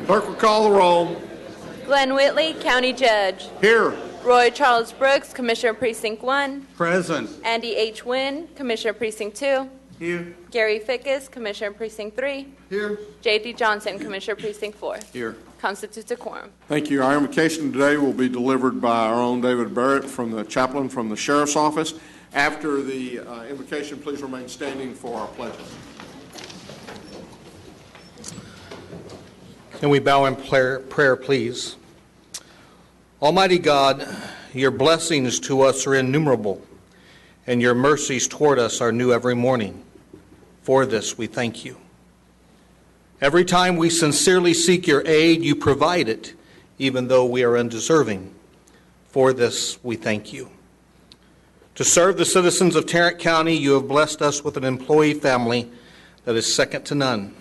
Clerk will call the roll. Glenn Whitley, County Judge. Here. Roy Charles Brooks, Commissioner Precinct 1. Present. Andy H. Wynn, Commissioner Precinct 2. Here. Gary Fickus, Commissioner Precinct 3. Here. J.D. Johnson, Commissioner Precinct 4. Here. Constitutes a quorum. Thank you. Our invocation today will be delivered by our own David Barrett, from the chaplain from the Sheriff's Office. After the invocation, please remain standing for our pledges. Can we bow in prayer, please? Almighty God, your blessings to us are innumerable, and your mercies toward us are new every morning. For this, we thank you. Every time we sincerely seek your aid, you provide it, even though we are undeserving. For this, we thank you. To serve the citizens of Tarrant County, you have blessed us with an employee family that is second to none.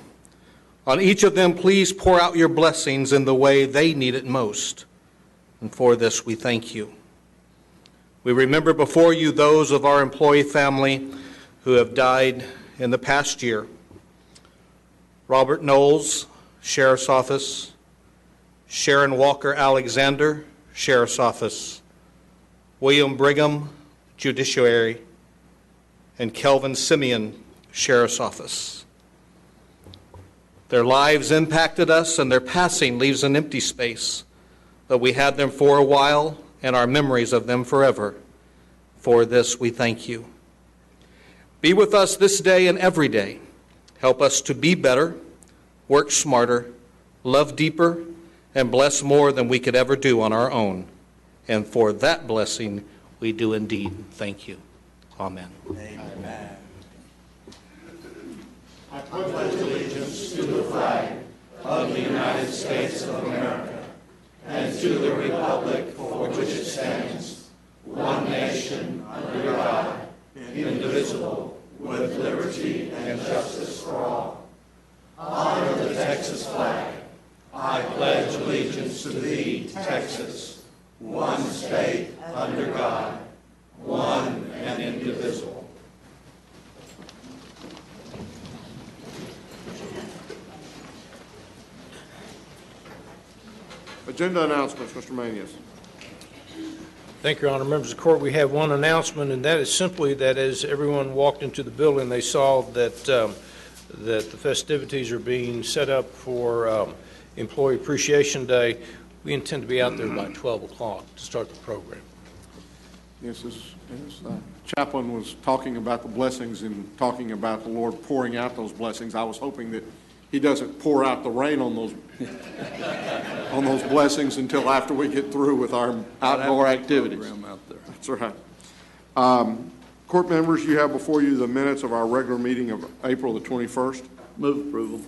On each of them, please pour out your blessings in the way they need it most. And for this, we thank you. We remember before you those of our employee family who have died in the past year. Robert Knowles, Sheriff's Office. Sharon Walker Alexander, Sheriff's Office. William Brigham, Judiciary. And Kelvin Simeon, Sheriff's Office. Their lives impacted us, and their passing leaves an empty space. But we had them for a while, and our memories of them forever. For this, we thank you. Be with us this day and every day. Help us to be better, work smarter, love deeper, and bless more than we could ever do on our own. And for that blessing, we do indeed thank you. Amen. Amen. I pledge allegiance to the flag of the United States of America and to the republic for which it stands, one nation, under God, indivisible, with liberty and justice for all. Honor the Texas flag. I pledge allegiance to thee, Texas, one state, under God, one and indivisible. Agenda announcements, Mr. Manius. Thank you, Your Honor. Members of the Court, we have one announcement, and that is simply that as everyone walked into the building, they saw that the festivities are being set up for Employee Appreciation Day. We intend to be out there by 12 o'clock to start the program. Yes, as Chaplain was talking about the blessings and talking about the Lord pouring out those blessings, I was hoping that he doesn't pour out the rain on those blessings until after we get through with our outdoor activities. Out there. That's right. Court members, you have before you the minutes of our regular meeting of April the 21st. Move approval.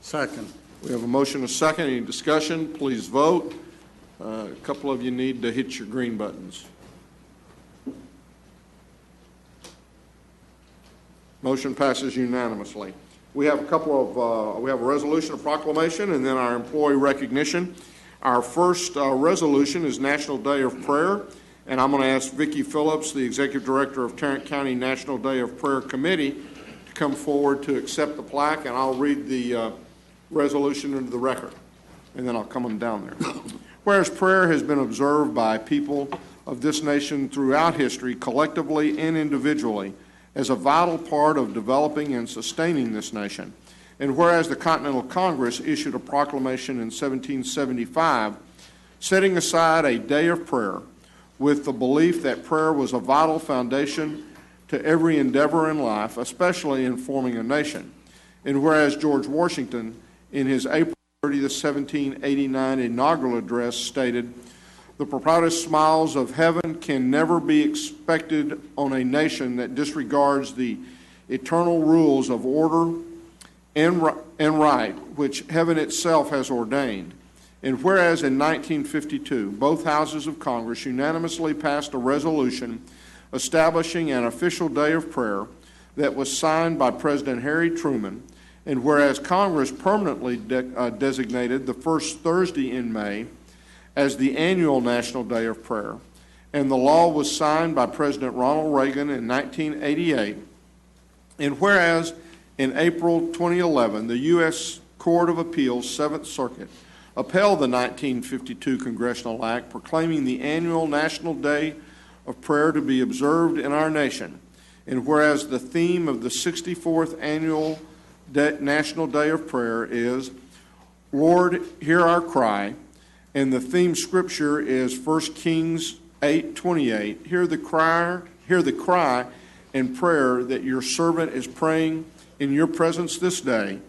Second. We have a motion and a second. Any discussion? Please vote. A couple of you need to hit your green buttons. Motion passes unanimously. We have we have a resolution, a proclamation, and then our employee recognition. Our first resolution is National Day of Prayer, and I'm going to ask Vicki Phillips, the Executive Director of Tarrant County National Day of Prayer Committee, to come forward to accept the plaque, and I'll read the resolution into the record, and then I'll come on down there. Whereas prayer has been observed by people of this nation throughout history, collectively and individually, as a vital part of developing and sustaining this nation. And whereas the Continental Congress issued a proclamation in 1775 setting aside a day of prayer with the belief that prayer was a vital foundation to every endeavor in life, especially in forming a nation. And whereas George Washington, in his April 30, 1789 inaugural address stated, "The proudest smiles of heaven can never be expected on a nation that disregards the eternal rules of order and right, which heaven itself has ordained." And whereas in 1952, both houses of Congress unanimously passed a resolution establishing an official day of prayer that was signed by President Harry Truman, and whereas Congress permanently designated the first Thursday in May as the annual National Day of Prayer, and the law was signed by President Ronald Reagan in 1988, and whereas in April 2011, the U.S. Court of Appeals, 7th Circuit, upheld the 1952 Congressional Act proclaiming the annual National Day of Prayer to be observed in our nation. And whereas the theme of the 64th Annual National Day of Prayer is, Lord, hear our cry, and the theme scripture is 1 Kings 8:28, hear the cry and prayer that your servant is praying in your presence this day.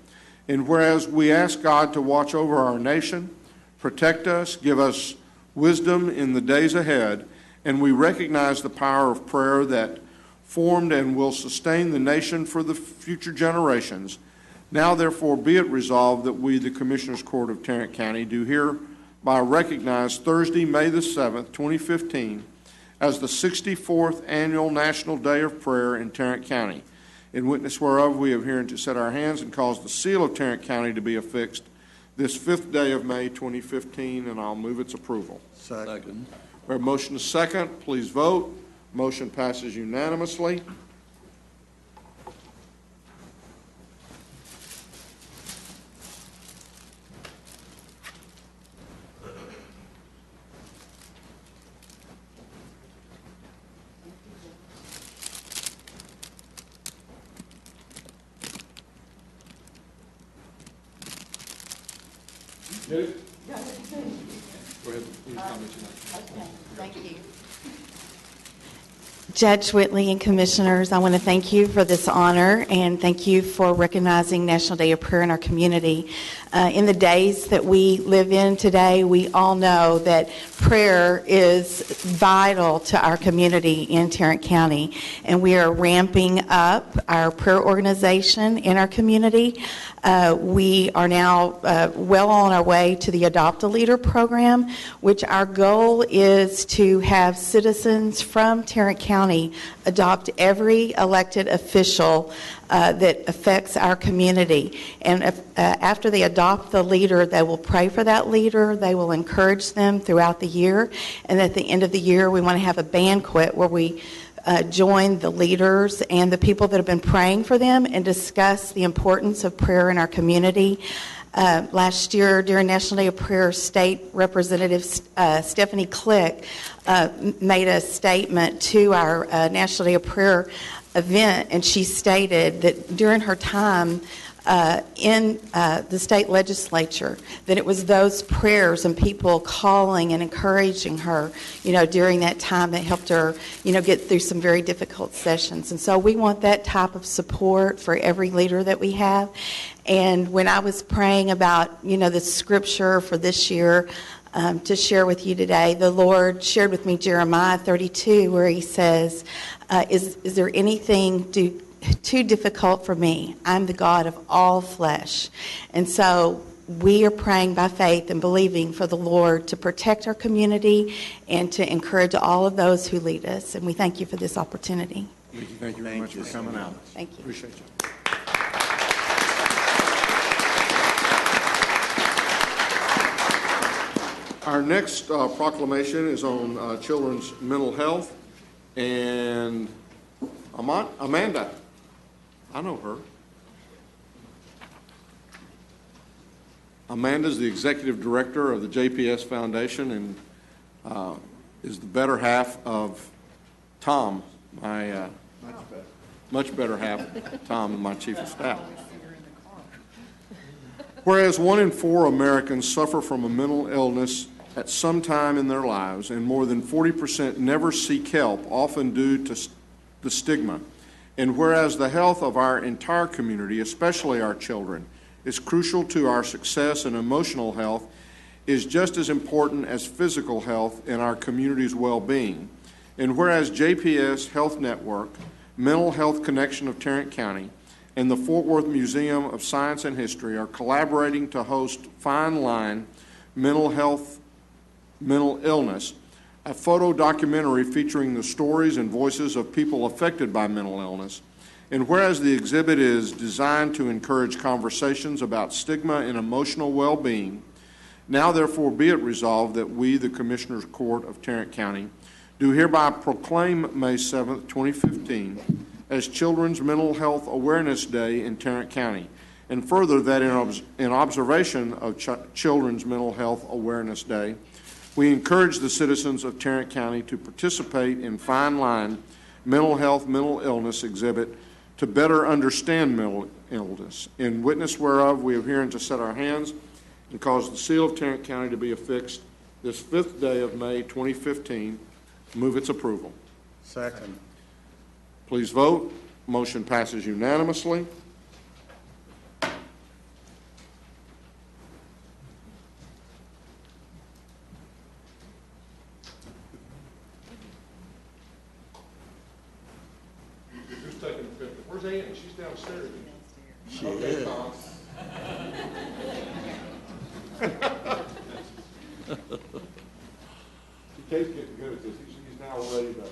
And whereas we ask God to watch over our nation, protect us, give us wisdom in the days ahead, and we recognize the power of prayer that formed and will sustain the nation for the future generations. Now, therefore, be it resolved that we, the Commissioners Court of Tarrant County, do hereby recognize Thursday, May the 7th, 2015, as the 64th Annual National Day of Prayer in Tarrant County. In witness whereof, we have herein to set our hands and cause the seal of Tarrant County to be affixed this 5th day of May, 2015, and I'll move its approval. Second. We have motion to second. Please vote. Motion passes unanimously. Go ahead. Thank you. Judge Whitley and Commissioners, I want to thank you for this honor and thank you for recognizing National Day of Prayer in our community. In the days that we live in today, we all know that prayer is vital to our community in Tarrant County, and we are ramping up our prayer organization in our community. We are now well on our way to the Adopt a Leader program, which our goal is to have citizens from Tarrant County adopt every elected official that affects our community. And after they adopt the leader, they will pray for that leader. They will encourage them throughout the year. And at the end of the year, we want to have a banquet where we join the leaders and the people that have been praying for them and discuss the importance of prayer in our community. Last year, during National Day of Prayer, State Representative Stephanie Click made a statement to our National Day of Prayer event, and she stated that during her time in the state legislature, that it was those prayers and people calling and encouraging her, during that time that helped her, get through some very difficult sessions. And so we want that type of support for every leader that we have. And when I was praying about, the scripture for this year to share with you today, the Lord shared with me Jeremiah 32, where he says, is there anything too difficult for me? I'm the God of all flesh. And so we are praying by faith and believing for the Lord to protect our community and to encourage all of those who lead us. And we thank you for this opportunity. Thank you very much for coming out. Thank you. Appreciate you. Our next proclamation is on children's mental health. And Amanda, I know her. Amanda's the executive director of the JPS Foundation and is the better half of Tom, my much better half, Tom, my chief of staff. Whereas 1 in 4 Americans suffer from a mental illness at some time in their lives, and more than 40% never seek help, often due to the stigma. And whereas the health of our entire community, especially our children, is crucial to our success, and emotional health is just as important as physical health in our community's well-being. And whereas JPS Health Network, Mental Health Connection of Tarrant County, and the Fort Worth Museum of Science and History are collaborating to host Fine Line Mental Illness, a photo documentary featuring the stories and voices of people affected by mental illness. And whereas the exhibit is designed to encourage conversations about stigma and emotional well-being, now therefore be it resolved that we, the Commissioners Court of Tarrant County, do hereby proclaim May 7th, 2015 as Children's Mental Health Awareness Day in Tarrant County. And further, that in observation of Children's Mental Health Awareness Day, we encourage the citizens of Tarrant County to participate in Fine Line Mental Health, Mental Illness exhibit to better understand mental illness. In witness whereof, we have herein to set our hands and cause the seal of Tarrant County to be affixed this 5th day of May 2015. Move its approval. Second. Please vote. Motion passes unanimously. Who's taking the picture? Where's Annie? She's downstairs. She is. Kate's getting good at this. He's now ready to.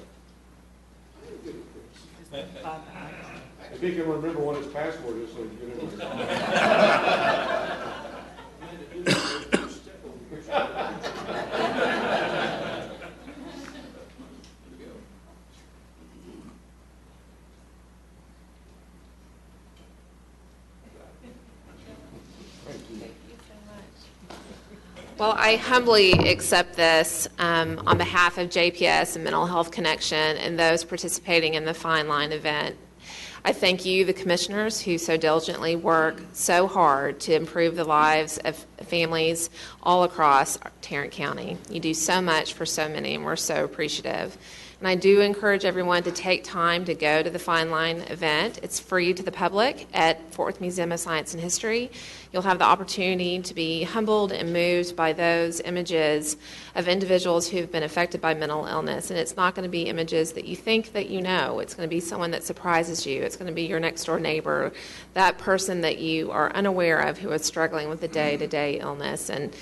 If he can remember what his password is, so he can get Well, I humbly accept this on behalf of JPS and Mental Health Connection and those participating in the Fine Line event. I thank you, the commissioners, who so diligently work so hard to improve the lives of families all across Tarrant County. You do so much for so many, and we're so appreciative. And I do encourage everyone to take time to go to the Fine Line event. It's free to the public at Fort Worth Museum of Science and History. You'll have the opportunity to be humbled and moved by those images of individuals who have been affected by mental illness. And it's not going to be images that you think that you know. It's going to be someone that surprises you. It's going to be your next door neighbor, that person that you are unaware of who is struggling with a day-to-day illness. And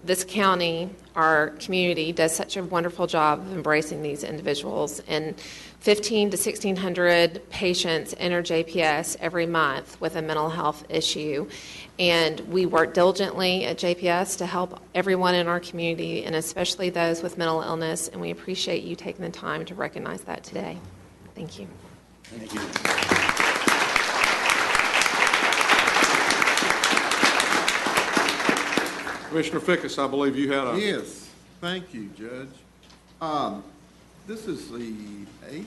this county, our community, does such a wonderful job of embracing these individuals. And 1,500 to 1,600 patients enter JPS every month with a mental health issue. And we work diligently at JPS to help everyone in our community, and especially those with mental illness. And we appreciate you taking the time to recognize that today. Thank you. Thank you. Commissioner Fickus, I believe you had a... Yes, thank you, Judge. This is the 8th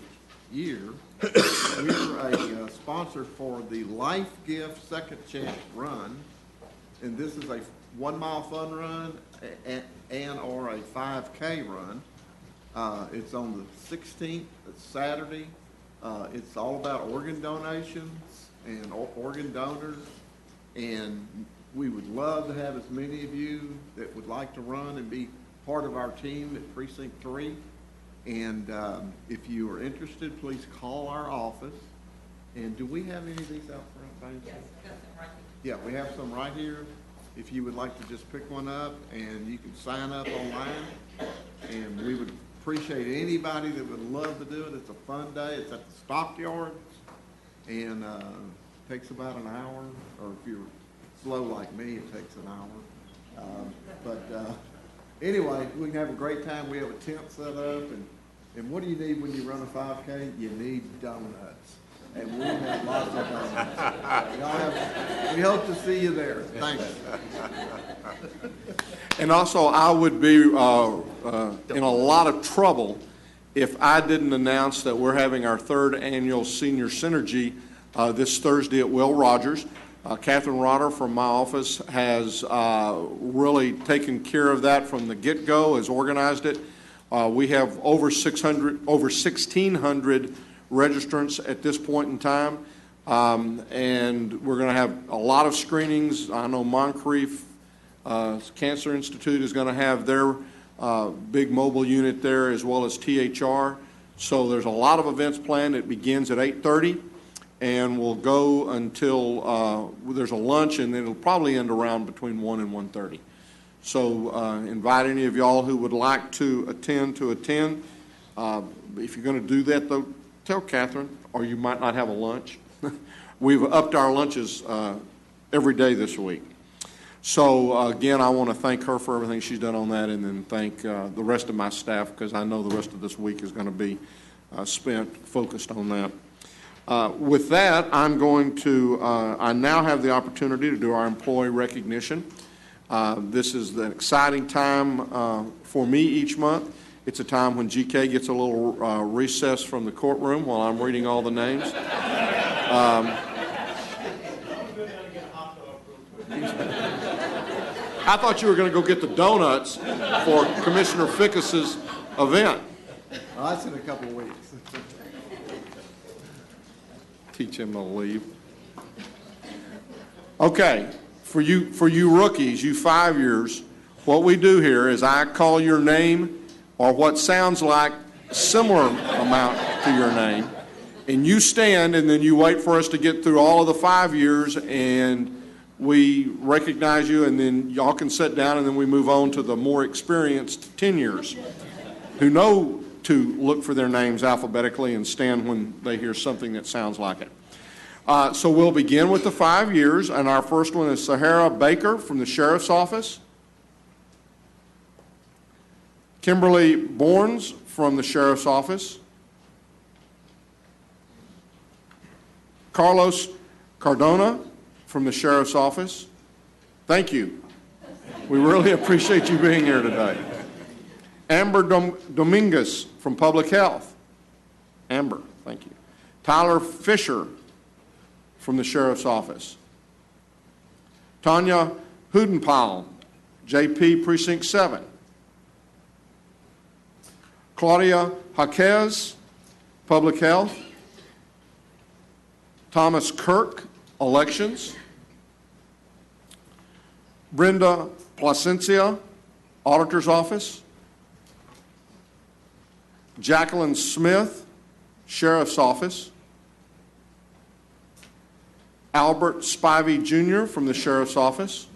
year we're a sponsor for the Life Gift Second Chance Run, and this is a 1-mile fun run and or a 5K run. It's on the 16th, it's Saturday. It's all about organ donations and organ donors, and we would love to have as many of you that would like to run and be part of our team at Precinct 3. And if you are interested, please call our office. And do we have any of these out front, Banks? Yes, we got some right here. Yeah, we have some right here. If you would like to just pick one up, and you can sign up online. And we would appreciate anybody that would love to do it. It's a fun day. It's at the stockyards. And takes about an hour, or if you're slow like me, it takes an hour. Anyway, we can have a great time. We have a tent set up, and what do you need when you run a 5K? You need donuts, and we have lots of donuts. We hope to see you there. Thanks. And also, I would be in a lot of trouble if I didn't announce that we're having our 3rd annual Senior Synergy this Thursday at Will Rogers. Catherine Rotter from my office has really taken care of that from the get-go, has organized it. We have over 1,600 registrants at this point in time, and we're going to have a lot of screenings. I know Moncrief Cancer Institute is going to have their big mobile unit there, as well as THR. So there's a lot of events planned. It begins at 8:30. And we'll go until there's a lunch, and then it'll probably end around between 1 and 1:30. So invite any of y'all who would like to attend. If you're going to do that, though, tell Catherine, or you might not have a lunch. We've upped our lunches every day this week. So again, I want to thank her for everything she's done on that, and then thank the rest of my staff, because I know the rest of this week is going to be spent focused on that. With that, I now have the opportunity to do our employee recognition. This is an exciting time for me each month. It's a time when GK gets a little recess from the courtroom while I'm reading all the names. I thought you were going to go get the donuts for Commissioner Fickus's event. Oh, that's in a couple of weeks. Teach him to leave. Okay, for you rookies, you 5 years, what we do here is I call your name or what sounds like a similar amount to your name, and you stand, and then you wait for us to get through all of the 5 years, and we recognize you, and then y'all can sit down, and then we move on to the more experienced 10 years who know to look for their names alphabetically and stand when they hear something that sounds like it. So we'll begin with the 5 years, and our first one is Sahara Baker from the Sheriff's Office. Kimberly Bournes from the Sheriff's Office. Carlos Cardona from the Sheriff's Office. Thank you. We really appreciate you being here today. Amber Dominguez from Public Health. Amber, thank you. Tyler Fisher from the Sheriff's Office. Tanya Hudenpal, JP Precinct 7. Claudia Jaquez, Public Health. Thomas Kirk, Elections. Brenda Placencia, Auditor's Office. Jacqueline Smith, Sheriff's Office. Albert Spivey Jr. from the Sheriff's Office.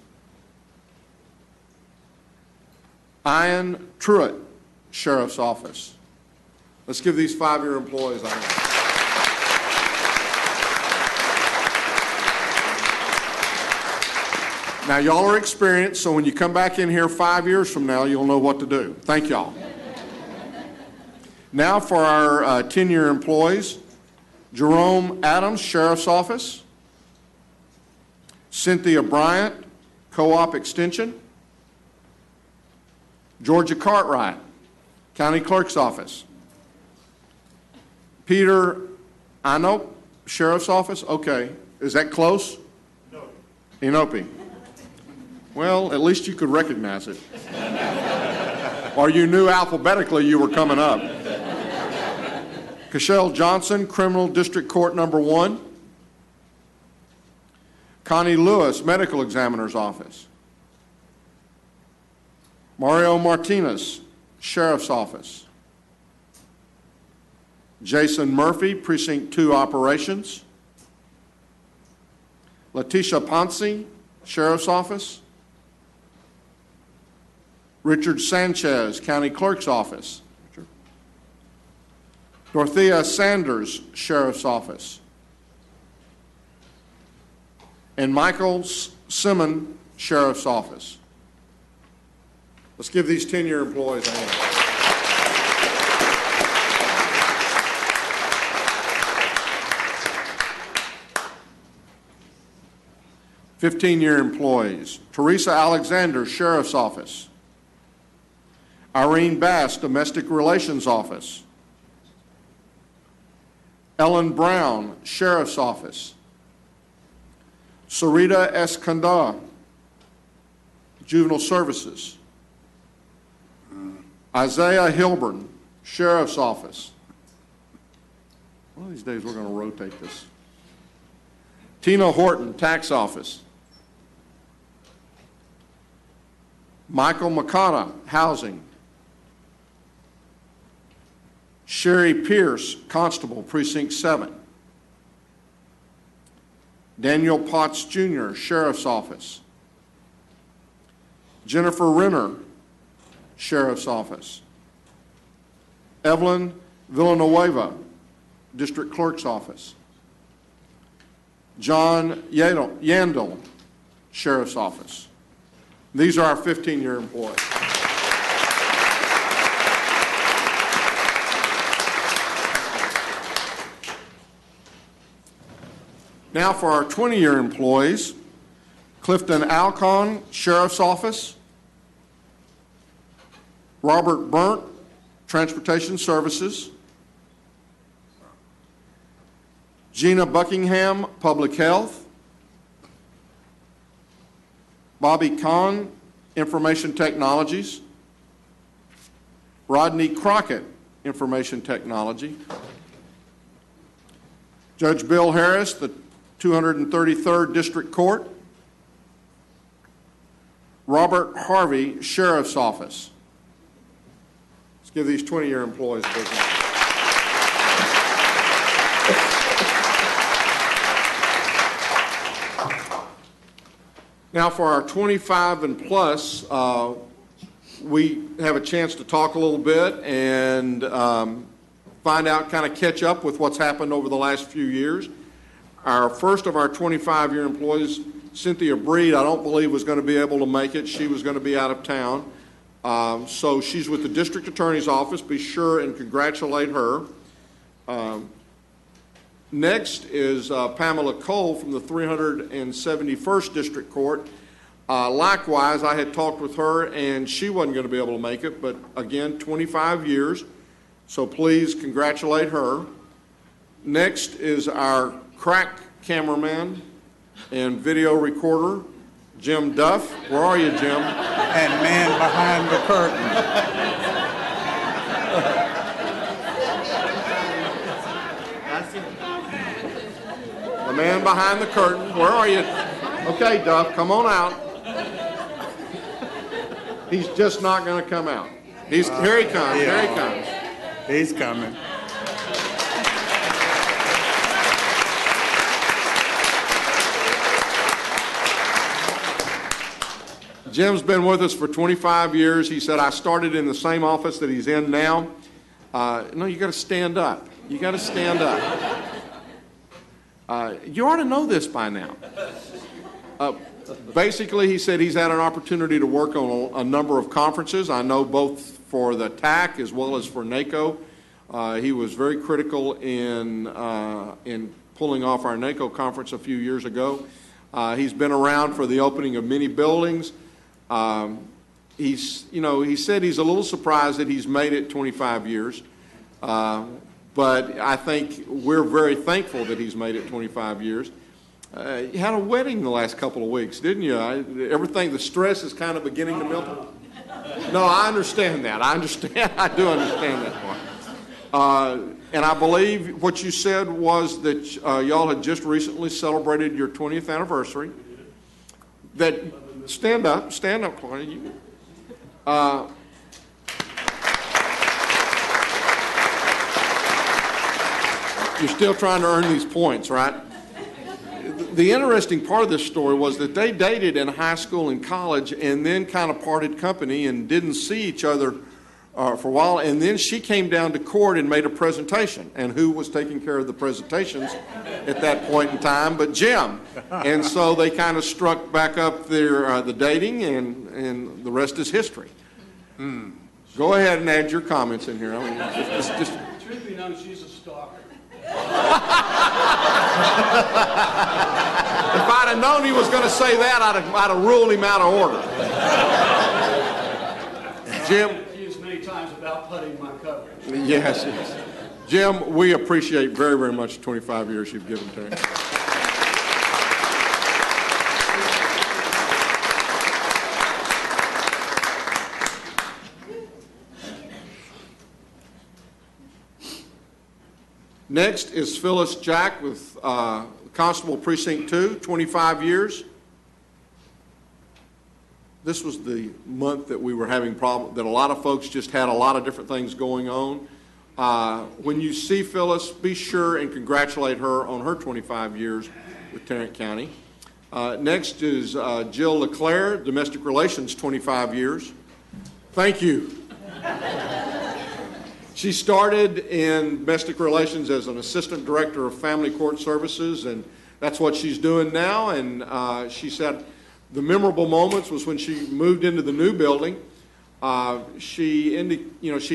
Ian Truitt, Sheriff's Office. Let's give these 5-year employees a hand. Now, y'all are experienced, so when you come back in here 5 years from now, you'll know what to do. Thank y'all. Now for our 10-year employees, Jerome Adams, Sheriff's Office. Cynthia Bryant, Co-op Extension. Georgia Cartwright, County Clerk's Office. Peter Inop, Sheriff's Office. Okay, is that close? No. Inopi. Well, at least you could recognize it. Or you knew alphabetically you were coming up. Cashel Johnson, Criminal District Court Number 1. Connie Lewis, Medical Examiner's Office. Mario Martinez, Sheriff's Office. Jason Murphy, Precinct 2 Operations. Letitia Ponce, Sheriff's Office. Richard Sanchez, County Clerk's Office. Dorothea Sanders, Sheriff's Office. And Michael Simon, Sheriff's Office. Let's give these 10-year employees a hand. "15-year employees. Teresa Alexander, Sheriff's Office. Irene Bass, Domestic Relations Office. Ellen Brown, Sheriff's Office. Sarita Escandar, Juvenile Services. Isaiah Hilburn, Sheriff's Office. One of these days we're going to rotate this. Tina Horton, Tax Office. Michael Makata, Housing. Sherry Pierce, Constable, Precinct 7. Daniel Potts Jr., Sheriff's Office. Jennifer Renner, Sheriff's Office. Evelyn Villanueva, District Clerk's Office. John Yandel, Sheriff's Office. These are our 15-year employees. Now for our 20-year employees, Clifton Alcon, Sheriff's Office. Robert Burnt, Transportation Services. Gina Buckingham, Public Health. Bobby Kahn, Information Technologies. Rodney Crockett, Information Technology. Judge Bill Harris, the 233rd District Court. Robert Harvey, Sheriff's Office. Let's give these 20-year employees a big hand. Now for our 25 and plus, we have a chance to talk a little bit and find out, kind of catch up with what's happened over the last few years. Our first of our 25-year employees, Cynthia Breed, I don't believe was going to be able to make it. She was going to be out of town. So she's with the District Attorney's Office. Be sure and congratulate her. Next is Pamela Cole from the 371st District Court. Likewise, I had talked with her, and she wasn't going to be able to make it, but again, 25 years, so please congratulate her. Next is our crack cameraman and video recorder, Jim Duff. Where are you, Jim? And man behind the curtain. The man behind the curtain. Where are you? Okay, Duff, come on out. He's just not going to come out. Here he comes. Here he comes. He's coming. Jim's been with us for 25 years. He said, I started in the same office that he's in now. No, you got to stand up. You got to stand up. You ought to know this by now. Basically, he said he's had an opportunity to work on a number of conferences. I know both for the TAC as well as for NACO. He was very critical in pulling off our NACO conference a few years ago. He's been around for the opening of many buildings. He said he's a little surprised that he's made it 25 years. But I think we're very thankful that he's made it 25 years. You had a wedding the last couple of weeks, didn't you? The stress is kind of beginning to melt. No, I understand that. I do understand that part. And I believe what you said was that y'all had just recently celebrated your 20th anniversary. Stand up, Claudia. You're still trying to earn these points, right? The interesting part of this story was that they dated in high school and college and then kind of parted company and didn't see each other for a while. And then she came down to court and made a presentation. And who was taking care of the presentations at that point in time but Jim? And so they kind of struck back up the dating, and the rest is history. Go ahead and add your comments in here. I mean, just Truth be known, she's a stalker. If I'd have known he was going to say that, I'd have ruled him out of order. Jim? Accused many times about putting my coverage. Yes. Jim, we appreciate very, very much the 25 years you've given to him. Next is Phyllis Jack with Constable Precinct 2, 25 years. This was the month that we were having problems, that a lot of folks just had a lot of different things going on. When you see Phyllis, be sure and congratulate her on her 25 years with Tarrant County. Next is Jill LeClaire, Domestic Relations, 25 years. Thank you. She started in domestic relations as an assistant director of family court services, and that's what she's doing now. And she said the memorable moments was when she moved into the new building. She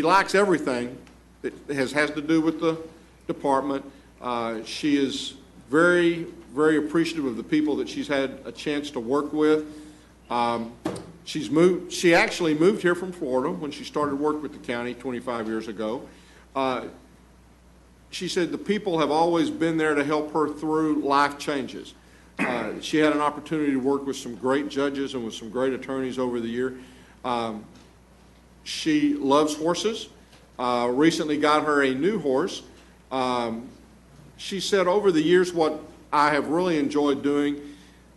likes everything that has to do with the department. She is very very appreciative of the people that she's had a chance to work with. She actually moved here from Florida when she started work with the county 25 years ago. She said the people have always been there to help her through life changes. She had an opportunity to work with some great judges and with some great attorneys over the year. She loves horses. Recently got her a new horse. She said over the years what I have really enjoyed doing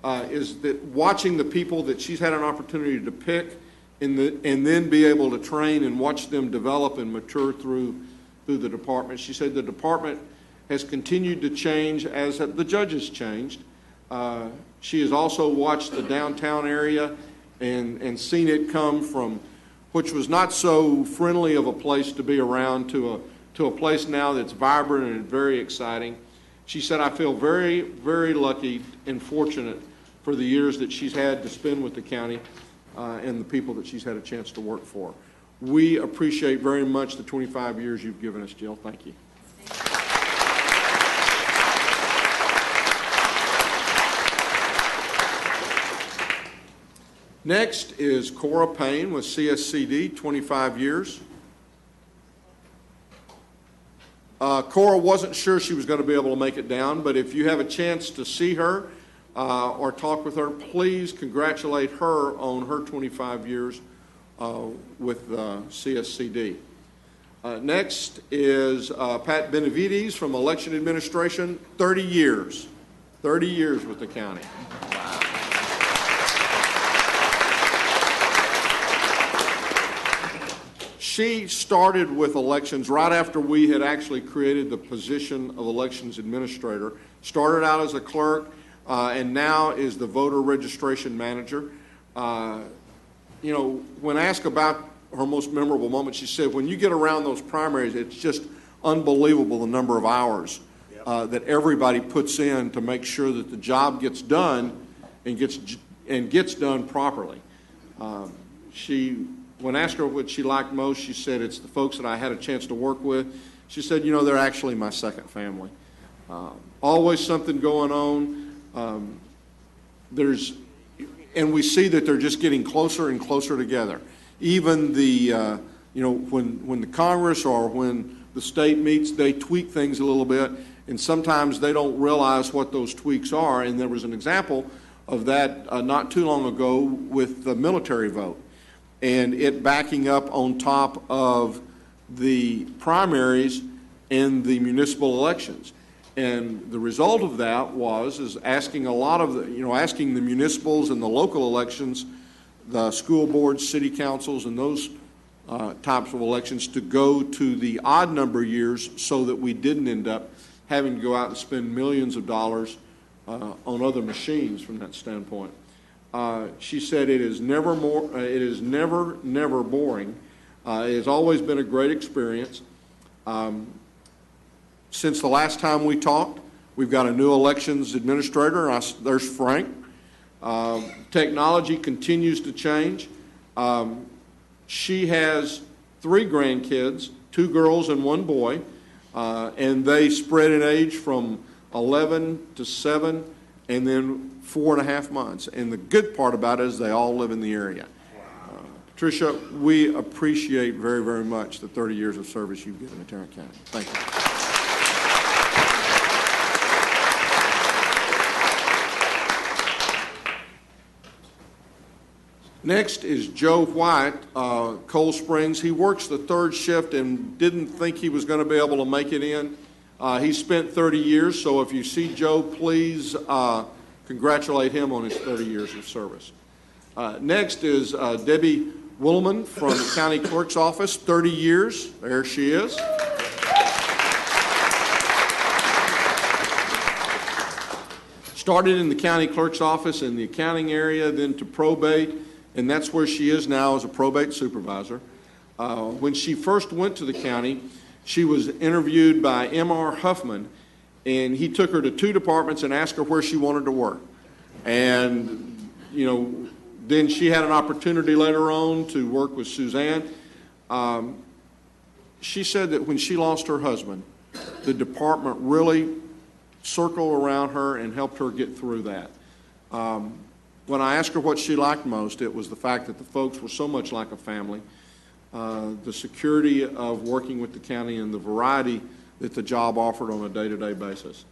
is that watching the people that she's had an opportunity to pick and then be able to train and watch them develop and mature through the department. She said the department has continued to change as the judges changed. She has also watched the downtown area and seen it come from, which was not so friendly of a place to be around, to a place now that's vibrant and very exciting. She said, I feel very, very lucky and fortunate for the years that she's had to spend with the county and the people that she's had a chance to work for. We appreciate very much the 25 years you've given us, Jill. Thank you. Next is Cora Payne with CSCD, 25 years. Cora wasn't sure she was going to be able to make it down, but if you have a chance to see her or talk with her, please congratulate her on her 25 years with CSCD. Next is Pat Benavides from Election Administration, 30 years. 30 years with the county. She started with elections right after we had actually created the position of elections administrator. Started out as a clerk and now is the voter registration manager. You know, when asked about her most memorable moment, she said, when you get around those primaries, it's just unbelievable the number of hours that everybody puts in to make sure that the job gets done and gets done properly. When asked her what she liked most, she said, it's the folks that I had a chance to work with. She said, you know, they're actually my second family. Always something going on. And we see that they're just getting closer and closer together. Even you know, when the Congress or when the state meets, they tweak things a little bit, and sometimes they don't realize what those tweaks are. And there was an example of that not too long ago with the military vote, and it backing up on top of the primaries and the municipal elections. And the result of that is asking a lot of asking the municipals and the local elections, the school boards, city councils, and those types of elections to go to the odd number years so that we didn't end up having to go out and spend millions of dollars on other machines from that standpoint. She said it is never boring. It has always been a great experience. Since the last time we talked, we've got a new elections administrator. There's Frank. Technology continues to change. She has 3 grandkids, 2 girls and 1 boy, and they spread in age from 11 to 7 and then 4.5 months. And the good part about it is they all live in the area. Patricia, we appreciate very, very much the 30 years of service you've given to Tarrant County. Thank you. Next is Joe White, Cold Springs. He works the 3rd shift and didn't think he was going to be able to make it in. He spent 30 years, so if you see Joe, please congratulate him on his 30 years of service. Next is Debbie Willman from the County Clerk's Office, 30 years. There she is. Started in the County Clerk's Office in the accounting area, then to probate, and that's where she is now as a probate supervisor. When she first went to the county, she was interviewed by M.R. Huffman, and he took her to 2 departments and asked her where she wanted to work. And, you know, then she had an opportunity later on to work with Suzanne. She said that when she lost her husband, the department really circle around her and helped her get through that. When I asked her what she liked most, it was the fact that the folks were so much like a family, the security of working with the county and the variety that the job offered on a day-to-day basis.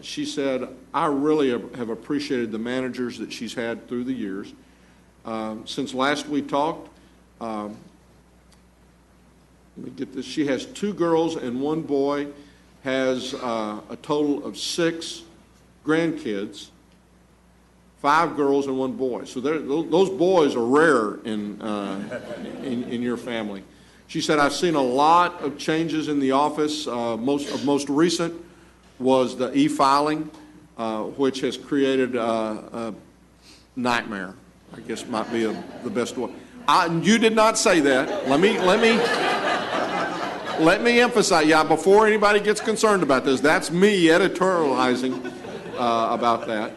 She said, I really have appreciated the managers that she's had through the years. Since last we talked, let me get this, she has 2 girls and 1 boy, has a total of 6 grandkids, 5 girls and 1 boy. So those boys are rare in your family. She said, I've seen a lot of changes in the office. Most recent was the e-filing, which has created a nightmare, I guess might be the best one. You did not say that. Let me emphasize, before anybody gets concerned about this, that's me editorializing about that.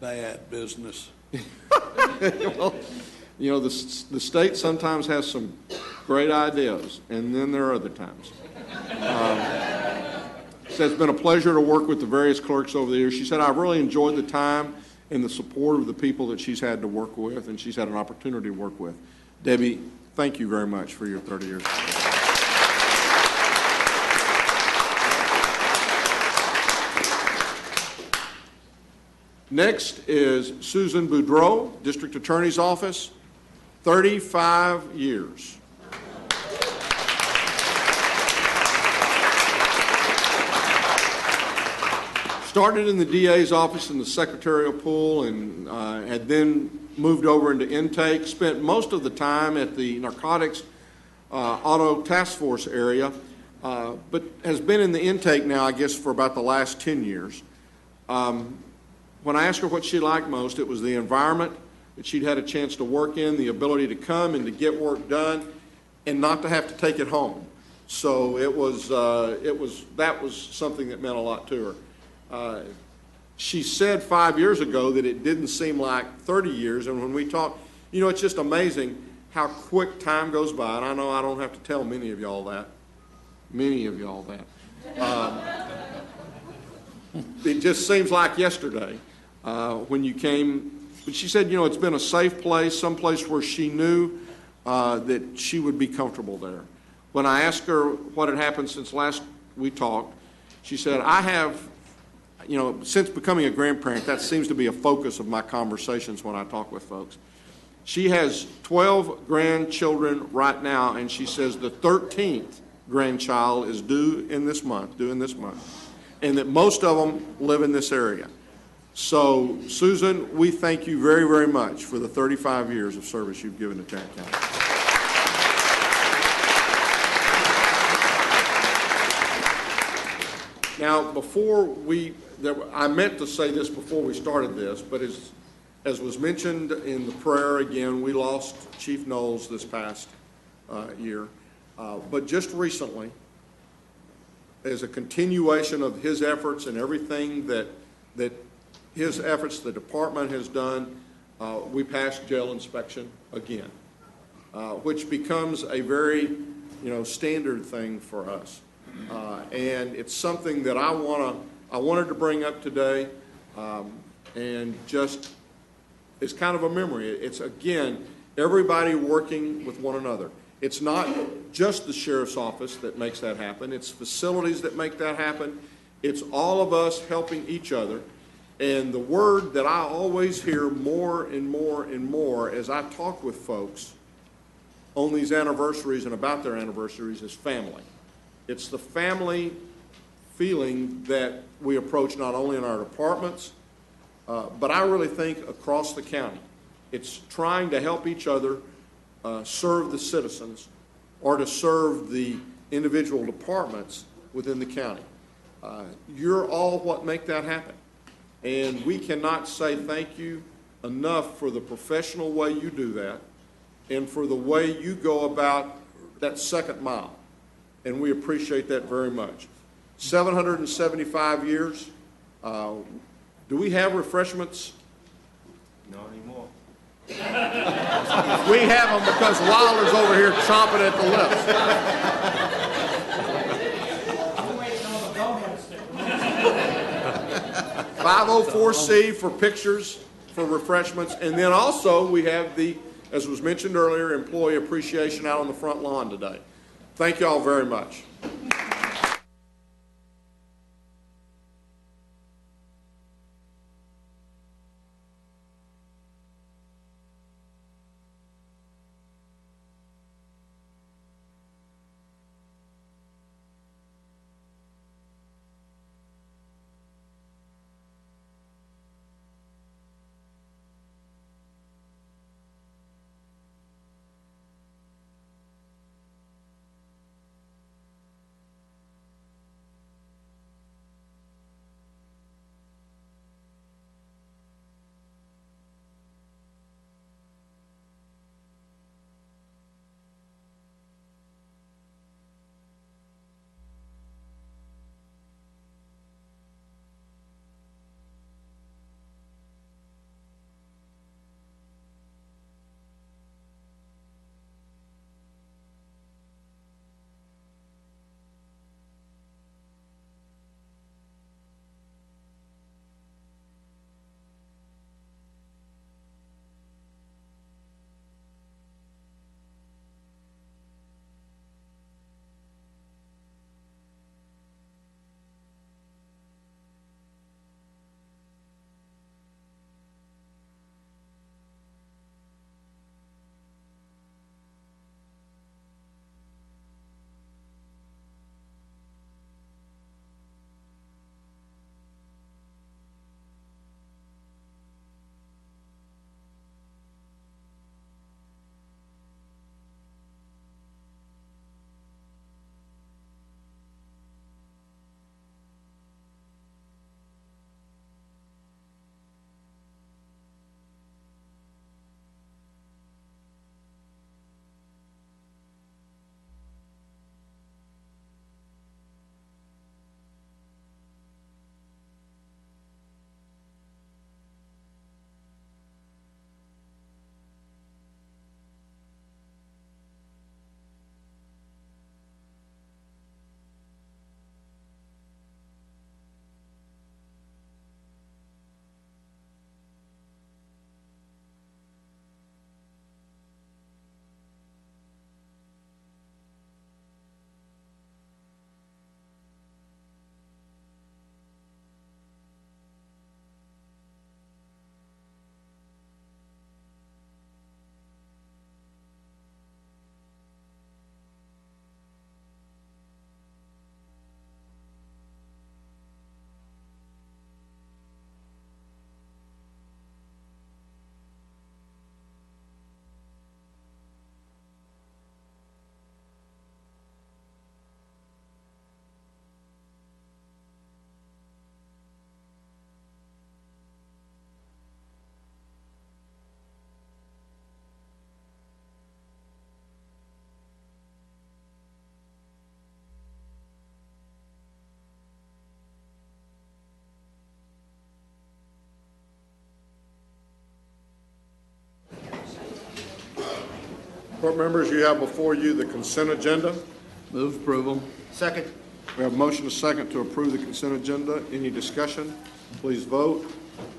Bad business. Well, the state sometimes has some great ideas, and then there are other times. So it's been a pleasure to work with the various clerks over the years. She said, I've really enjoyed the time and the support of the people that she's had to work with and she's had an opportunity to work with. Debbie, thank you very much for your 30 years. Next is Susan Boudreau, District Attorney's Office, 35 years. Started in the DA's office in the secretarial pool and had then moved over into intake, spent most of the time at the narcotics auto task force area, but has been in the intake now, I guess, for about the last 10 years. When I asked her what she liked most, it was the environment that she'd had a chance to work in, the ability to come and to get work done and not to have to take it home. So that was something that meant a lot to her. She said 5 years ago that it didn't seem like 30 years, and when we talk, it's just amazing how quick time goes by, and I know I don't have to tell many of y'all that. It just seems like yesterday when you came, but she said, it's been a safe place, some place where she knew that she would be comfortable there. When I asked her what had happened since last we talked, she said, I have, since becoming a grandparent, that seems to be a focus of my conversations when I talk with folks. She has 12 grandchildren right now, and she says the 13th grandchild is due in this month, and that most of them live in this area. So, Susan, we thank you very, very much for the 35 years of service you've given to Tarrant County. Now, I meant to say this before we started this, but as was mentioned in the prayer, again, we lost Chief Knowles this past year. But just recently, as a continuation of his efforts and everything that his efforts the department has done, we passed jail inspection again, which becomes a very standard thing for us. And it's something that I wanted to bring up today, and just it's kind of a memory. It's, again, everybody working with one another. It's not just the sheriff's office that makes that happen. It's facilities that make that happen. It's all of us helping each other. And the word that I always hear more and more and more as I talk with folks on these anniversaries and about their anniversaries is family. It's the family feeling that we approach not only in our departments, but I really think across the county. It's trying to help each other serve the citizens or to serve the individual departments within the county. You're all what make that happen. And we cannot say thank you enough for the professional way you do that and for the way you go about that second mile. And we appreciate that very much. 775 years. Do we have refreshments? Not anymore. We have them because Wilder's over here chomping at the lips. 504C for pictures, for refreshments, and then also we have the, as was mentioned earlier, employee appreciation out on the front lawn today. Thank you all very much. Court members, you have before you the consent agenda. Move approval. Second. We have a motion and a second to approve the consent agenda. Any discussion? Please vote.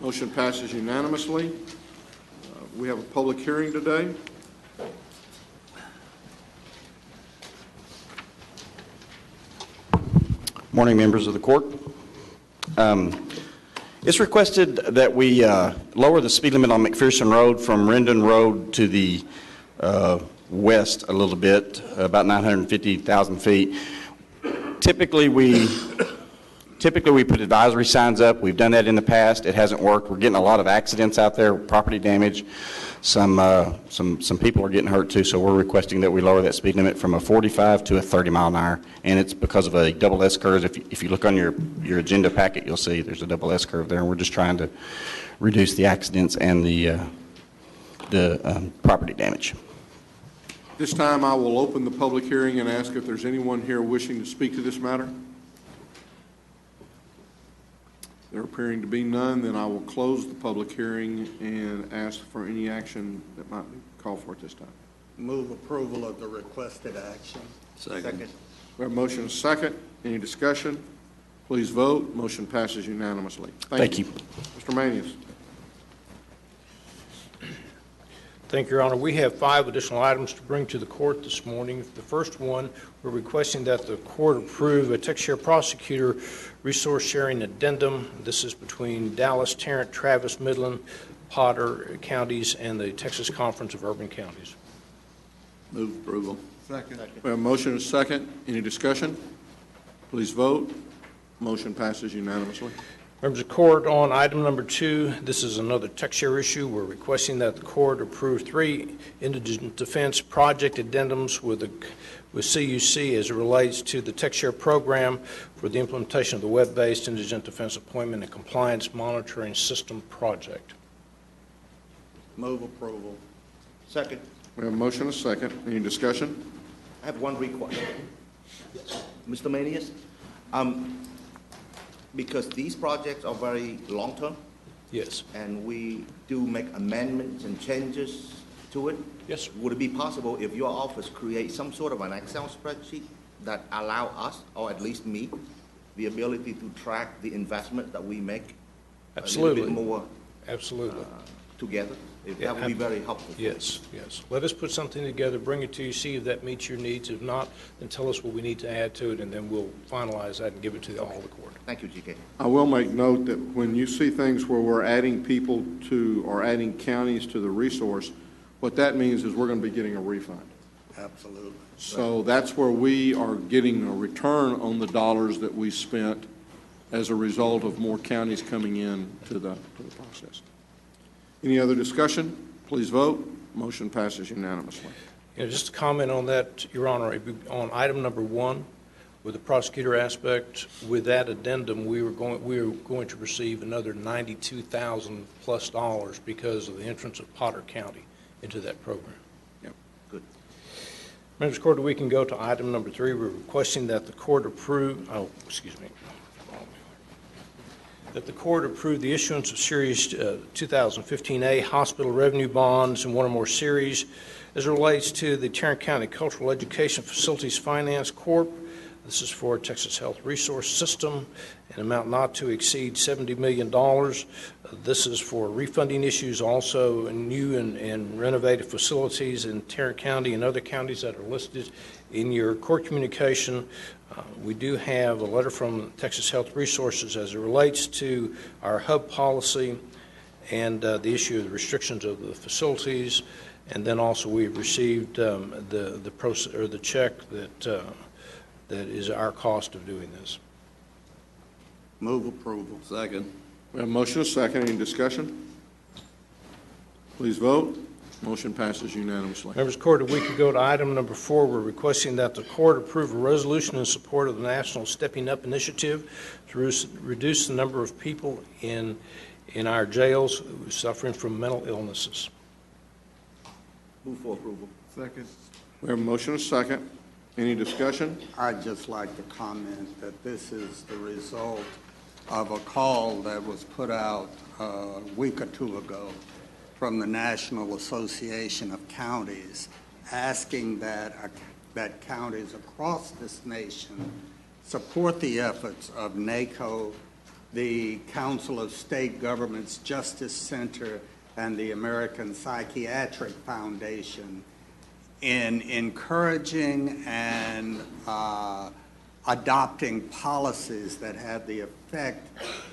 Motion passes unanimously. We have a public hearing today. Morning, members of the court. It's requested that we lower the speed limit on McPherson Road from Rendon Road to the west a little bit, about 950,000 feet. Typically we put advisory signs up. We've done that in the past. It hasn't worked. We're getting a lot of accidents out there, property damage. Some people are getting hurt too, so we're requesting that we lower that speed limit from a 45 to a 30 mile an hour, and it's because of a double S curve. If you look on your agenda packet, you'll see there's a double S curve there, and we're just trying to reduce the accidents and the property damage. This time I will open the public hearing and ask if there's anyone here wishing to speak to this matter. There appearing to be none, then I will close the public hearing and ask for any action that might be called for at this time. Move approval of the requested action. Second. We have a motion and a second. Any discussion? Please vote. Motion passes unanimously. Thank you. Mr. Manius. Thank you, Your Honor. We have 5 additional items to bring to the court this morning. The first one, we're requesting that the court approve a Texas Sheriff Prosecutor resource sharing addendum. This is between Dallas, Tarrant, Travis, Midland, Potter counties, and the Texas Conference of Urban Counties. Move approval. Second. We have a motion and a second. Any discussion? Please vote. Motion passes unanimously. Members of court, on item number 2, this is another Texas Share issue. We're requesting that the court approve 3 indigent defense project addendums with CUC as it relates to the Texas Share program for the implementation of the web-based indigent defense appointment and compliance monitoring system project. Move approval. Second. We have a motion and a second. Any discussion? I have one request. Mr. Manius, because these projects are very long-term, Yes. and we do make amendments and changes to it. Yes, sir. Would it be possible if your office creates some sort of an Excel spreadsheet that allow us, or at least me, the ability to track the investment that we make Absolutely. a little bit more Absolutely. together? That would be very helpful. Yes, yes. Let us put something together, bring it to you, see if that meets your needs. If not, then tell us what we need to add to it, and then we'll finalize that and give it to all the court. Thank you, GK. I will make note that when you see things where we're adding people to, or adding counties to the resource, what that means is we're going to be getting a refund. Absolutely. So that's where we are getting a return on the dollars that we spent as a result of more counties coming in to the process. Any other discussion? Please vote. Motion passes unanimously. Just to comment on that, Your Honor, on item number 1, with the prosecutor aspect, with that addendum, we were going to receive another $92,000 plus because of the entrance of Potter County into that program. Yep. Good. Members of the court, we can go to item number 3. We're requesting that the court approve, that the court approve the issuance of Series 2015A hospital revenue bonds in one or more series as it relates to the Tarrant County Cultural Education Facilities Finance Corp. This is for Texas Health Resource System, an amount not to exceed $70 million. This is for refunding issues, also new and renovated facilities in Tarrant County and other counties that are listed in your court communication. We do have a letter from Texas Health Resources as it relates to our hub policy and the issue of the restrictions of the facilities. And then also we've received the check that is our cost of doing this. Move approval. Second. We have a motion and a second. Any discussion? Please vote. Motion passes unanimously. Members of the court, if we could go to item number 4, we're requesting that the court approve a resolution in support of the National Stepping Up Initiative to reduce the number of people in our jails suffering from mental illnesses. Move for approval. Second. We have a motion and a second. Any discussion? I'd just like to comment that this is the result of a call that was put out a week or 2 ago from the National Association of Counties, asking that counties across this nation support the efforts of NACO, the Council of State Governments Justice Center, and the American Psychiatric Foundation in encouraging and adopting policies that have the effect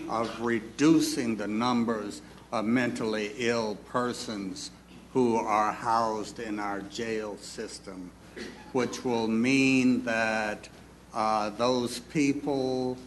of reducing the numbers of mentally ill persons who are housed in our jail system, which will mean that those people,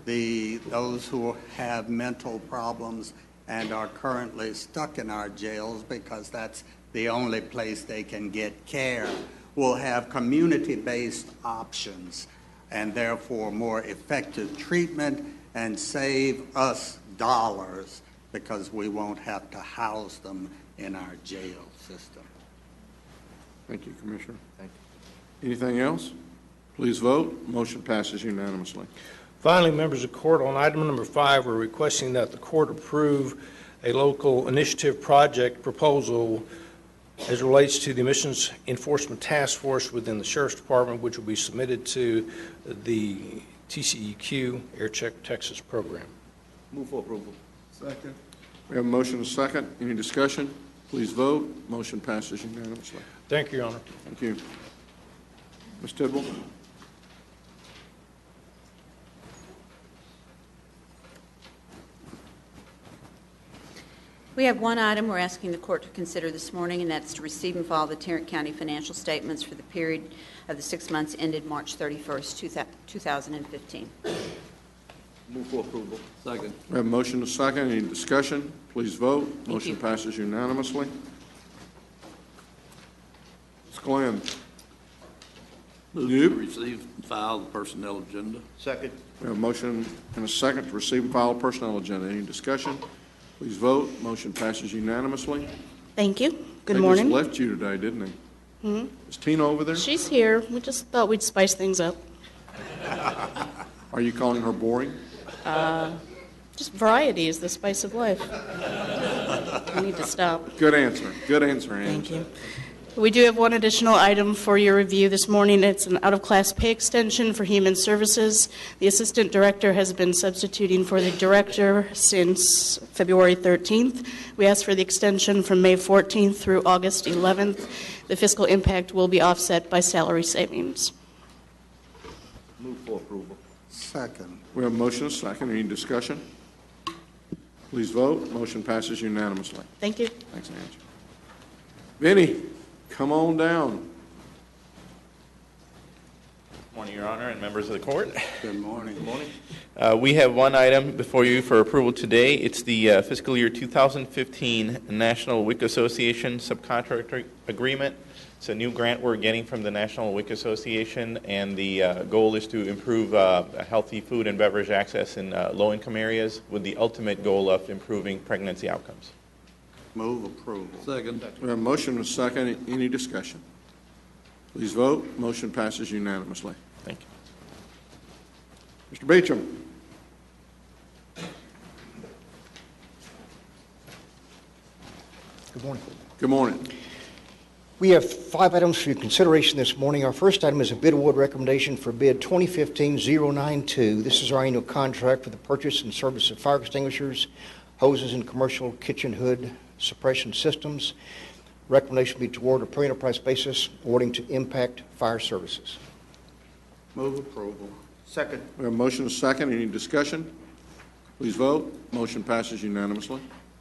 those who have mental problems and are currently stuck in our jails because that's the only place they can get care, will have community-based options and therefore more effective treatment and save us dollars because we won't have to house them in our jail system. Thank you, Commissioner. Thank you. Anything else? Please vote. Motion passes unanimously. Finally, members of the court, on item number 5, we're requesting that the court approve a local initiative project proposal as it relates to the Emissions Enforcement Task Force within the Sheriff's Department, which will be submitted to the TCEQ Air Check Texas program. Move for approval. Second. We have a motion and a second. Any discussion? Please vote. Motion passes unanimously. Thank you, Your Honor. Thank you. Ms. Tidwell? We have one item we're asking the court to consider this morning, and that's to receive and file the Tarrant County financial statements for the period of the 6 months ended March 31st, 2015. Move for approval. Second. We have a motion and a second. Any discussion? Please vote. Motion passes unanimously. Ms. Glenn? Move to receive and file the personnel agenda. Second. We have a motion and a second to receive and file a personnel agenda. Any discussion? Please vote. Motion passes unanimously. Thank you. Good They morning. just left you today, didn't they? Is Tina over there? She's here. We just thought we'd spice things up. Are you calling her boring? Just variety is the spice of life. I need to stop. Good answer. Good answer, Ann. Thank you. We do have one additional item for your review this morning. It's an out-of-class pay extension for Human Services. The Assistant Director has been substituting for the Director since February 13th. We asked for the extension from May 14th through August 11th. The fiscal impact will be offset by salary savings. Move for approval. Second. We have a motion and a second. Any discussion? Please vote. Motion passes unanimously. Thank you. Thanks, Angie. Vinny, come on down. Morning, Your Honor, and members of the court. Good morning. Good morning. We have one item before you for approval today. It's the fiscal year 2015 National WIC Association subcontract agreement. It's a new grant we're getting from the National WIC Association, and the goal is to improve healthy food and beverage access in low-income areas with the ultimate goal of improving pregnancy outcomes. Move approval. Second. We have a motion and a second. Any discussion? Please vote. Motion passes unanimously. Thank you. Mr. Beecham. Good morning. Good morning. We have 5 items for your consideration this morning. Our first item is a bid award recommendation for bid 2015-092. This is our annual contract for the purchase and service of fire extinguishers, hoses, and commercial kitchen hood suppression systems. Recommendation be to award a per enterprise basis, awarding to Impact Fire Services. Move approval. Second. We have a motion and a second. Any discussion? Please vote. Motion passes unanimously.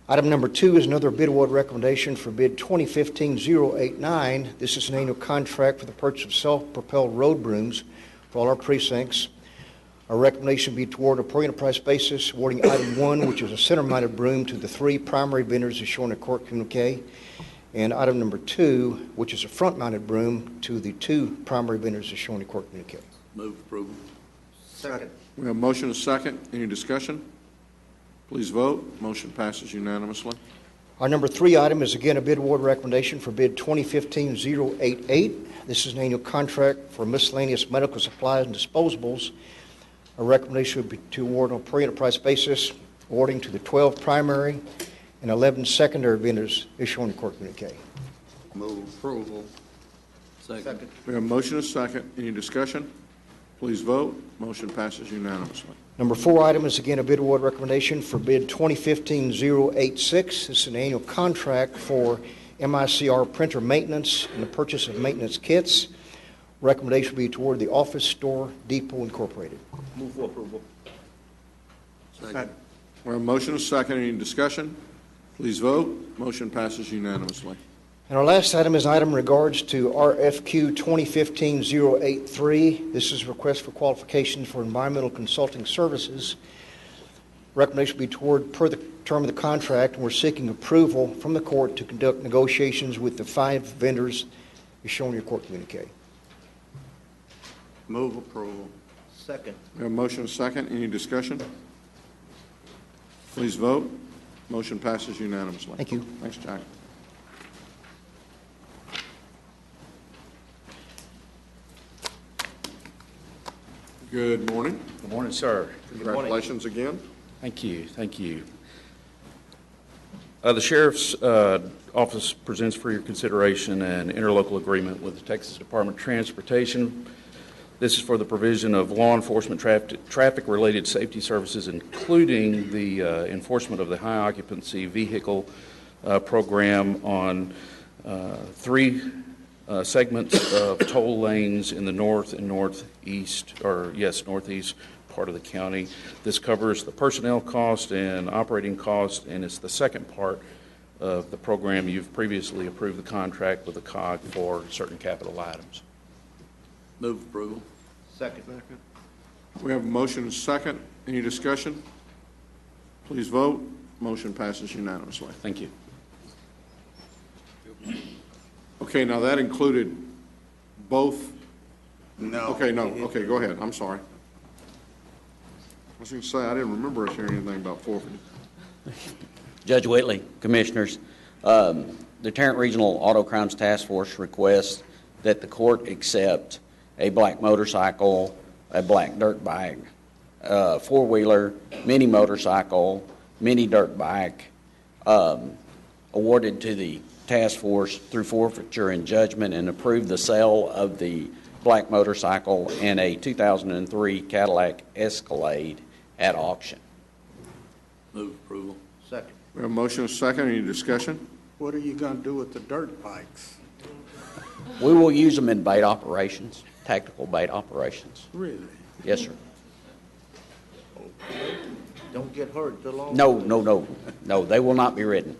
Item number 2 is another bid award recommendation for bid 2015-089. This is an annual contract for the purchase of self-propelled road brooms for all our precincts. Our recommendation be to award a per enterprise basis, awarding item 1, which is a center-mounted broom, to the 3 primary vendors as shown in the court communique, and item number 2, which is a front-mounted broom, to the 2 primary vendors as shown in the court communique. Move approval. Second. We have a motion and a second. Any discussion? Please vote. Motion passes unanimously. Our number 3 item is again a bid award recommendation for bid 2015-088. This is an annual contract for miscellaneous medical supplies and disposables. Our recommendation would be to award on a per enterprise basis, awarding to the 12 primary and 11 secondary vendors as shown in the court communique. Move approval. Second. We have a motion and a second. Any discussion? Please vote. Motion passes unanimously. Number 4 item is again a bid award recommendation for bid 2015-086. This is an annual contract for MICR printer maintenance and the purchase of maintenance kits. Recommendation would be toward the Office Store Depot Incorporated. Move for approval. Second. We have a motion and a second. Any discussion? Please vote. Motion passes unanimously. And our last item is an item in regards to RFQ 2015-083. This is a request for qualifications for environmental consulting services. Recommendation be toward per the term of the contract, and we're seeking approval from the court to conduct negotiations with the 5 vendors as shown in your court communique. Move approval. Second. We have a motion and a second. Any discussion? Please vote. Motion passes unanimously. Thank you. Thanks, Jack. Good morning. Good morning, sir. Congratulations again. Thank you. Thank you. The Sheriff's Office presents for your consideration an interlocal agreement with the Texas Department of Transportation This is for the provision of law enforcement traffic-related safety services, including the enforcement of the high occupancy vehicle program on three segments of toll lanes in the north and northeast part of the county. This covers the personnel cost and operating cost, and it's the second part of the program. You've previously approved the contract with the COG for certain capital items. Move approval. Second. We have a motion and a second. Any discussion? Please vote. Motion passes unanimously. Thank you. Okay, now that included both? No. Okay, no. Okay, go ahead. I'm sorry. I was going to say, I didn't remember us hearing anything about forfeiting. Judge Whitley, Commissioners, the Tarrant Regional Auto Crimes Task Force requests that the court accept a black motorcycle, a black dirt bike, four-wheeler, mini motorcycle, mini dirt bike, awarded to the task force through forfeiture and judgment, and approve the sale of the black motorcycle and a 2003 Cadillac Escalade at auction. Move approval. Second. We have a motion and a second. Any discussion? What are you going to do with the dirt bikes? We will use them in bait operations, tactical bait operations. Really? Yes, sir. Don't get hurt till all. No, they will not be ridden.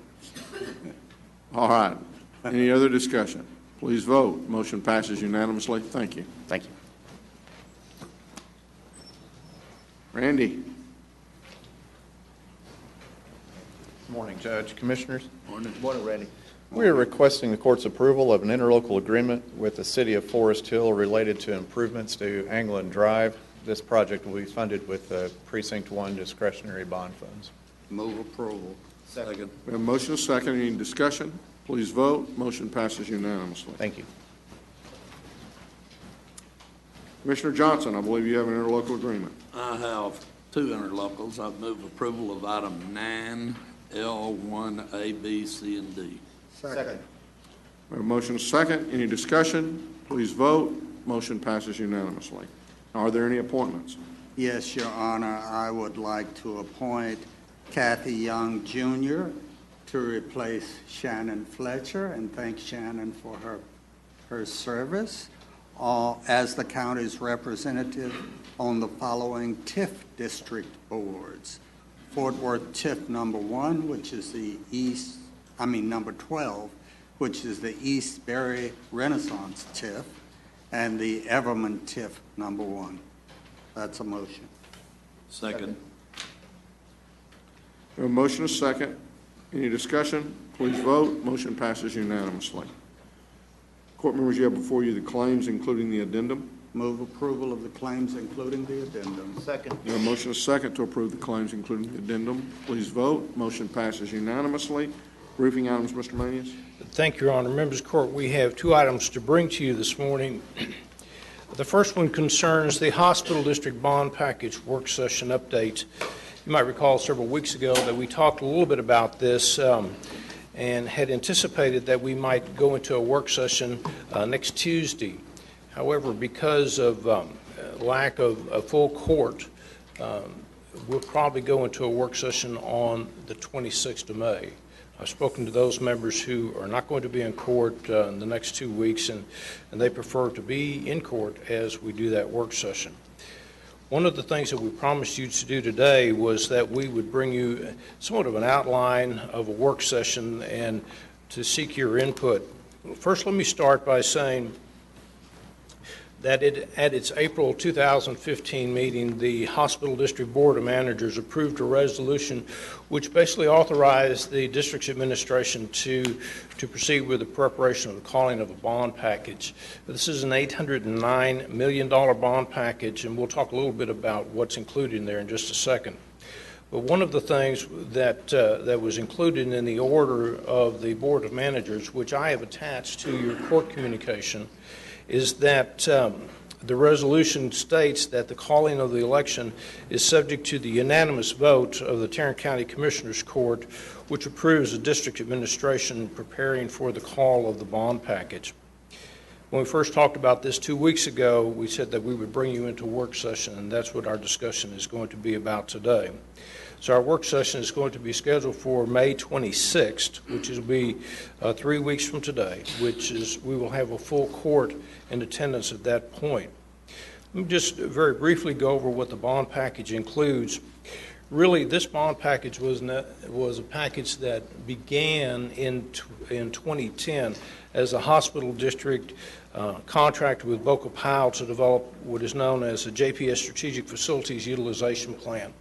All right. Any other discussion? Please vote. Motion passes unanimously. Thank you. Thank you. Randy. Good morning, Judge, Commissioners. Morning, Randy. We are requesting the court's approval of an interlocal agreement with the City of Forest Hill related to improvements to Anglin Drive. This project will be funded with Precinct 1 discretionary bond funds. Move approval. Second. We have a motion and a second. Any discussion? Please vote. Motion passes unanimously. Thank you. Commissioner Johnson, I believe you have an interlocal agreement. I have two interlocals. I move approval of item 9L1, A, B, C, and D. Second. We have a motion and a second. Any discussion? Please vote. Motion passes unanimously. Are there any appointments? Yes, Your Honor. I would like to appoint Kathy Young, Jr. to replace Shannon Fletcher, and thank Shannon for her service as the county's representative on the following TIF district boards. Fort Worth TIF number 1, which is number 12, which is the East Berry Renaissance TIF, and the Everman TIF number 1. That's a motion. Second. We have a motion and a second. Any discussion? Please vote. Motion passes unanimously. Court members, you have before you the claims, including the addendum. Move approval of the claims, including the addendum. Second. We have a motion and a second to approve the claims, including the addendum. Please vote. Motion passes unanimously. Briefing items, Mr. Manius. Thank you, Your Honor. Members of the court, we have two items to bring to you this morning. The first one concerns the hospital district bond package work session update. You might recall several weeks ago that we talked a little bit about this and had anticipated that we might go into a work session next Tuesday. However, because of lack of a full court, we'll probably go into a work session on the 26th of May. I've spoken to those members who are not going to be in court in the next 2 weeks, and they prefer to be in court as we do that work session. One of the things that we promised you to do today was that we would bring you somewhat of an outline of a work session and to seek your input. First, let me start by saying that at its April 2015 meeting, the Hospital District Board of Managers approved a resolution which basically authorized the district's administration to proceed with the preparation of the calling of a bond package. This is an $809 million bond package, and we'll talk a little bit about what's included in there in just a second. But one of the things that was included in the order of the Board of Managers, which I have attached to your court communication, is that the resolution states that the calling of the election is subject to the unanimous vote of the Tarrant County Commissioners Court, which approves the district administration preparing for the call of the bond package. When we first talked about this 2 weeks ago, we said that we would bring you into work session, and that's what our discussion is going to be about today. So our work session is going to be scheduled for May 26th, which will be 3 weeks from today, which is we will have a full court in attendance at that point. Let me just very briefly go over what the bond package includes. Really, this bond package was a package that began in 2010 as a hospital district contracted with Boca Powell to develop what is known as a JPS Strategic Facilities Utilization Plan.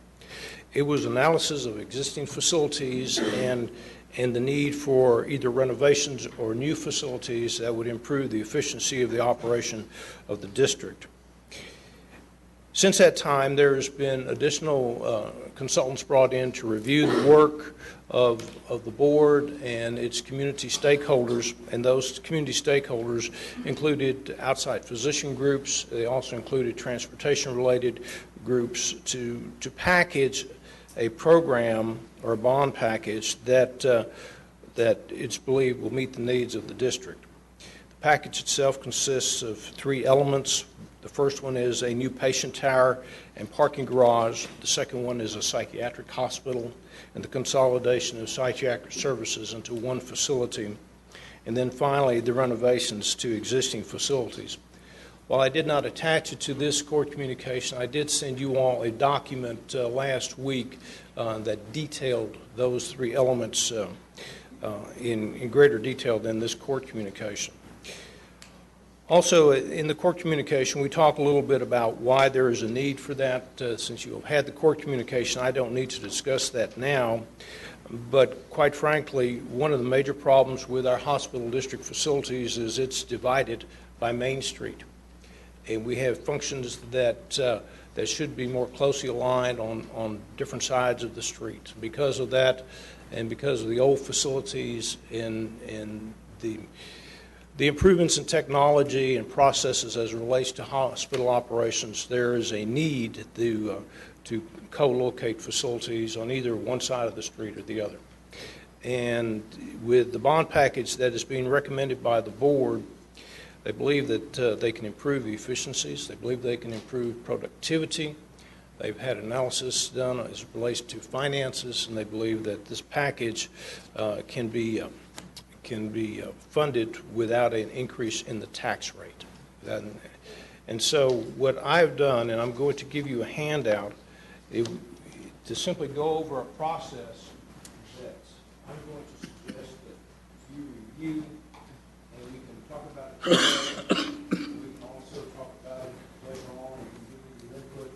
It was analysis of existing facilities and the need for either renovations or new facilities that would improve the efficiency of the operation of the district. Since that time, there's been additional consultants brought in to review the work of the board and its community stakeholders, and those community stakeholders included outside physician groups. They also included transportation-related groups to package a program or a bond package that it's believed will meet the needs of the district. The package itself consists of 3 elements. The first one is a new patient tower and parking garage. The second one is a psychiatric hospital and the consolidation of psychiatric services into one facility. And then finally, the renovations to existing facilities. While I did not attach it to this court communication, I did send you all a document last week that detailed those 3 elements in greater detail than this court communication. Also, in the court communication, we talk a little bit about why there is a need for that. Since you have had the court communication, I don't need to discuss that now. But quite frankly, one of the major problems with our hospital district facilities is it's divided by Main Street. And we have functions that should be more closely aligned on different sides of the street. Because of that, and because of the old facilities and the improvements in technology and processes as it relates to hospital operations, there is a need to co-locate facilities on either one side of the street or the other. And with the bond package that is being recommended by the board, they believe that they can improve the efficiencies. They believe they can improve productivity. They've had analysis done as it relates to finances, and they believe that this package can be funded without an increase in the tax rate. And so what I've done, and I'm going to give you a handout, to simply go over a process that I'm going to suggest that you review, and we can talk about it today. We can also talk about it later on and give you input.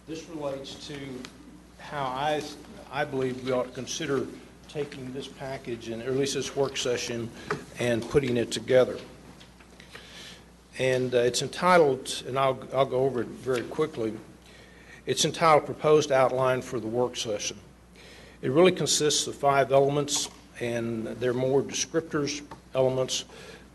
This relates to how I believe we ought to consider taking this package, and or at least this work session, and putting it together. And it's entitled, and I'll go over it very quickly, it's entitled Proposed Outline for the Work Session. It really consists of 5 elements, and they're more descriptors, elements,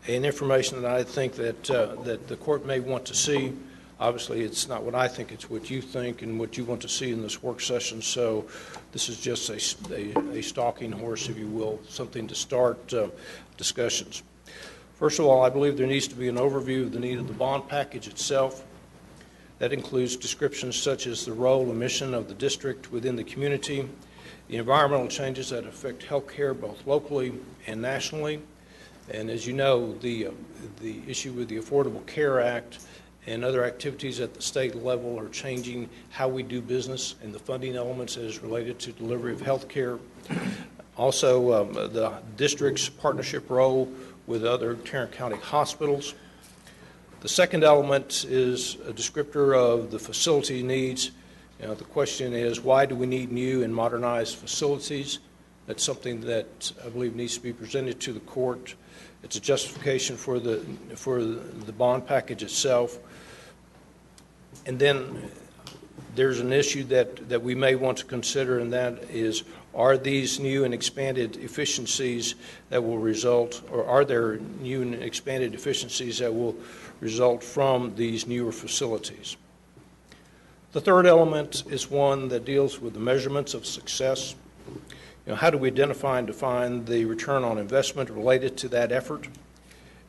and information that I think that the court may want to see. Obviously, it's not what I think, it's what you think and what you want to see in this work session. So this is just a stalking horse, if you will, something to start discussions. First of all, I believe there needs to be an overview of the need of the bond package itself. That includes descriptions such as the role and mission of the district within the community, the environmental changes that affect health care both locally and nationally. And as you know, the issue with the Affordable Care Act and other activities at the state level are changing how we do business and the funding elements as related to delivery of health care. Also, the district's partnership role with other Tarrant County hospitals. The second element is a descriptor of the facility needs. The question is, why do we need new and modernized facilities? That's something that I believe needs to be presented to the court. It's a justification for the bond package itself. And then there's an issue that we may want to consider, and that is, are these new and expanded efficiencies that will result, or are there new and expanded efficiencies that will result from these newer facilities? The third element is one that deals with the measurements of success. How do we identify and define the return on investment related to that effort?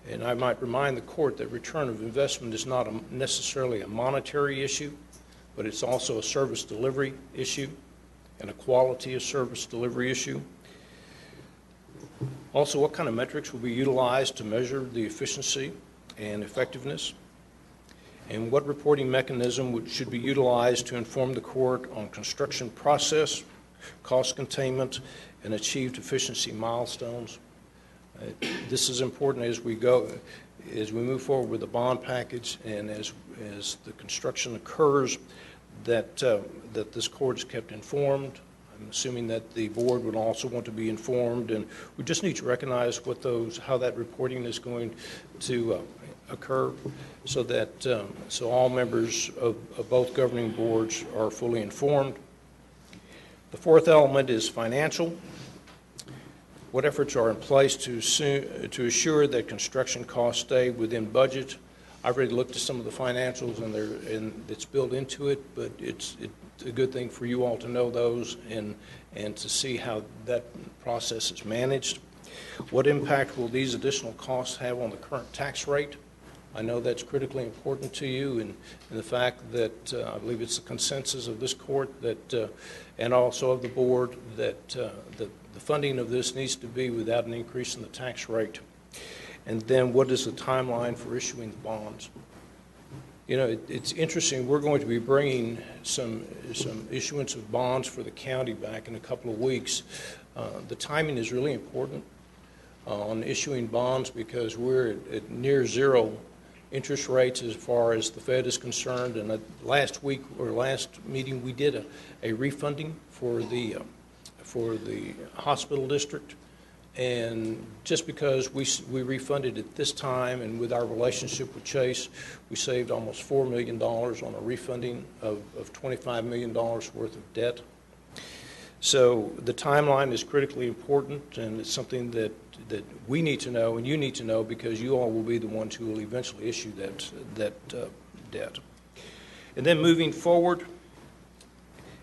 And I might remind the court that return of investment is not necessarily a monetary issue, but it's also a service delivery issue and a quality of service delivery issue. Also, what kind of metrics will be utilized to measure the efficiency and effectiveness? And what reporting mechanism should be utilized to inform the court on construction process, cost containment, and achieved efficiency milestones? This is important as we move forward with the bond package, and as the construction occurs, that this court is kept informed. I'm assuming that the board would also want to be informed, and we just need to recognize how that reporting is going to occur, so that so all members of both governing boards are fully informed. The fourth element is financial. What efforts are in place to assure that construction costs stay within budget? I've already looked at some of the financials, and it's built into it, but it's a good thing for you all to know those and to see how that process is managed. What impact will these additional costs have on the current tax rate? I know that's critically important to you, and the fact that I believe it's the consensus of this court that, and also of the board, that the funding of this needs to be without an increase in the tax rate. And then what is the timeline for issuing the bonds? You know, it's interesting. We're going to be bringing some issuance of bonds for the county back in a couple of weeks. The timing is really important on issuing bonds because we're at near zero interest rates as far as the Fed is concerned. And last meeting, we did a refunding for the hospital district. And just because we refunded at this time, and with our relationship with Chase, we saved almost $4 million on a refunding of $25 million worth of debt. So the timeline is critically important, and it's something that we need to know, and you need to know, because you all will be the ones who will eventually issue that debt. And then moving forward,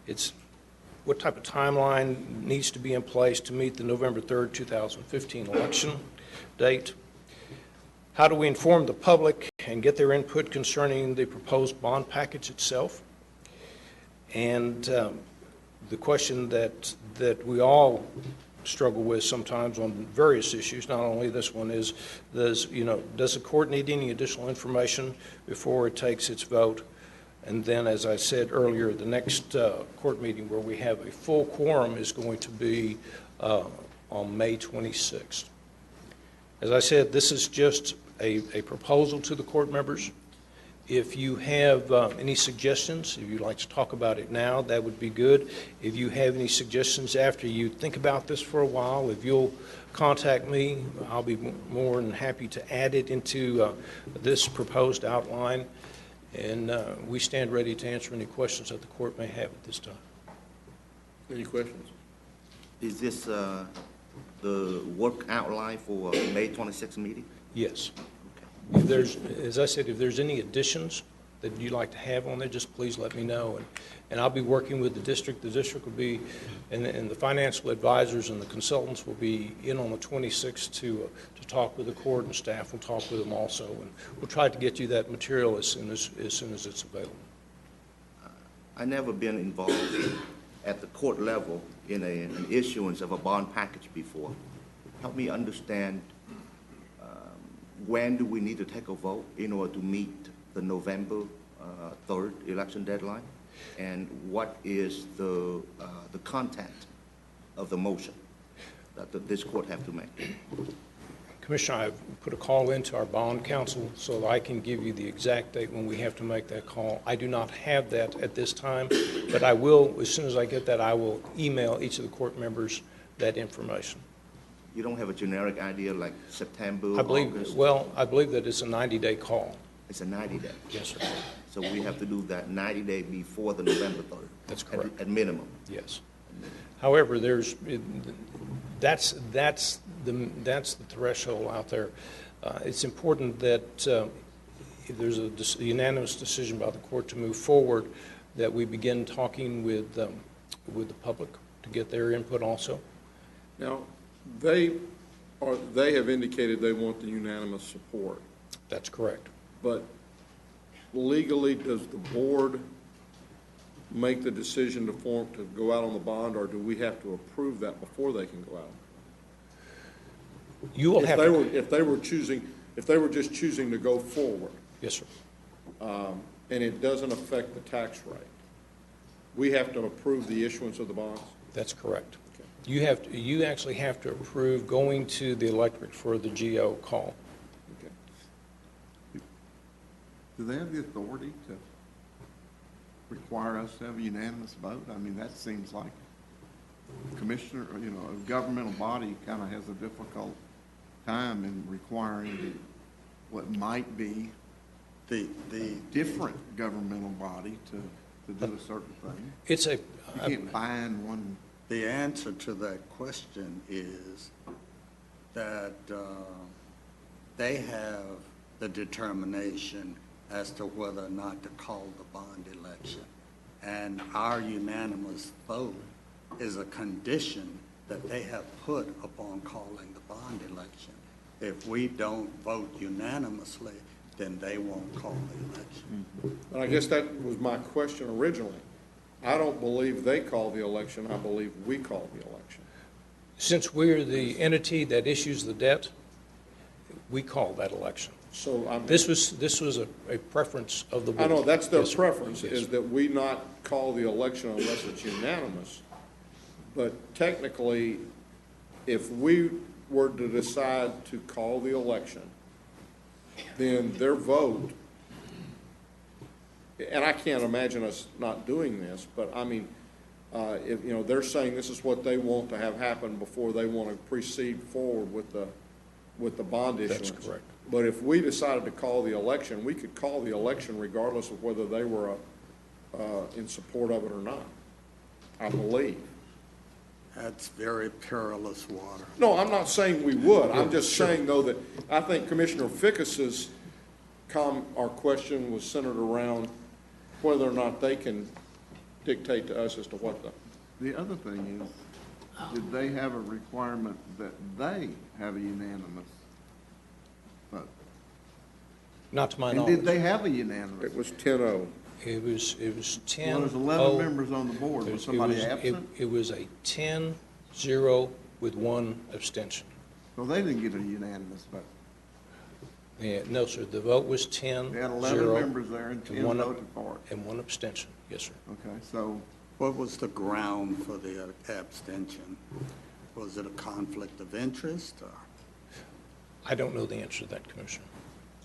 it's what type of timeline needs to be in place to meet the November 3rd, 2015 election date? How do we inform the public and get their input concerning the proposed bond package itself? And the question that we all struggle with sometimes on various issues, not only this one, is does the court need any additional information before it takes its vote? And then, as I said earlier, the next court meeting where we have a full quorum is going to be on May 26th. As I said, this is just a proposal to the court members. If you have any suggestions, if you'd like to talk about it now, that would be good. If you have any suggestions after you think about this for a while, if you'll contact me, I'll be more than happy to add it into this proposed outline. And we stand ready to answer any questions that the court may have at this time. Any questions? Is this the work outline for May 26th meeting? Yes. Okay. If there's, as I said, if there's any additions that you'd like to have on there, just please let me know. And I'll be working with the district. The district will be, and the financial advisors and the consultants will be in on the 26th to talk with the court, and staff will talk with them also. And we'll try to get you that material as soon as it's available. I've never been involved at the court level in an issuance of a bond package before. Help me understand when do we need to take a vote in order to meet the November 3rd election deadline, and what is the content of the motion that this court have to make? Commissioner, I've put a call into our bond counsel so that I can give you the exact date when we have to make that call. I do not have that at this time, but I will, as soon as I get that, I will email each of the court members that information. You don't have a generic idea like September, August? Well, I believe that it's a 90-day call. It's a 90-day? Yes, sir. So we have to do that 90-day before the November 3rd? That's correct. At minimum? Yes. However, that's the threshold out there. It's important that if there's a unanimous decision by the court to move forward, that we begin talking with the public to get their input also. Now, they Or they have indicated they want the unanimous support. That's correct. But legally, does the board make the decision to go out on the bond, or do we have to approve that before they can go out? You will have to. If they were just choosing to go forward. Yes, sir. And it doesn't affect the tax rate, we have to approve the issuance of the bonds? That's correct. You actually have to approve going to the electorate for the GO call. Do they have the authority to require us to have a unanimous vote? I mean, that seems like a commissioner, or, you know, a governmental body kind of has a difficult time in requiring what might be the different governmental body to do a certain thing. You can't bind one. The answer to that question is that they have the determination as to whether or not to call the bond election. And our unanimous vote is a condition that they have put upon calling the bond election. If we don't vote unanimously, then they won't call the election. And I guess that was my question originally. I don't believe they call the election. I believe we call the election. Since we're the entity that issues the debt, we call that election. So this was a preference of the board. I know that's their Yes, sir. preference, Yes, is sir. that we not call the election unless it's unanimous. But technically, if we were to decide to call the election, then their vote, and I can't imagine us not doing this, but I mean, if, you know, they're saying this is what they want to have happen before they want to proceed forward with the bond issuance. That's correct. But if we decided to call the election, we could call the election regardless of whether they were in support of it or not, I believe. That's very perilous water. No, I'm not saying we would. I'm just saying, though, that I think Commissioner Fickus's question was centered around whether or not they can dictate to us as to what The other thing is, did they have a requirement that they have a unanimous vote? Not to my And knowledge. did they have a unanimous? It was 10-0. It was 10. Well, there's 11 members on the board. Was somebody absent? It was a 10-0 with one abstention. So they didn't get a unanimous vote. Yeah, no, sir. The vote was 10-0. They had 11 members there and 10 one voted for it. and one abstention. Yes, sir. Okay, so what was the ground for the abstention? Was it a conflict of interest? Or? I don't know the answer to that, Commissioner.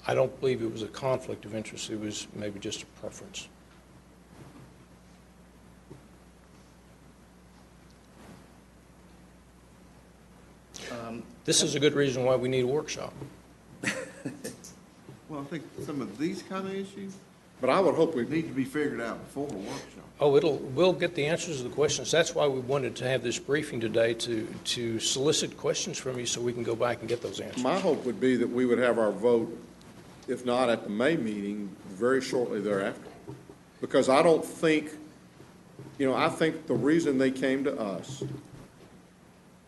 I don't believe it was a conflict of interest. It was maybe just a preference. This is a good reason why we need a workshop. well, I think some of these kind of issues, but I would hope we need to be figured out before the workshop. Oh, we'll get the answers to the questions. That's why we wanted to have this briefing today, to solicit questions from you so we can go back and get those answers. My hope would be that we would have our vote, if not at the May meeting, very shortly thereafter. Because I don't think, I think the reason they came to us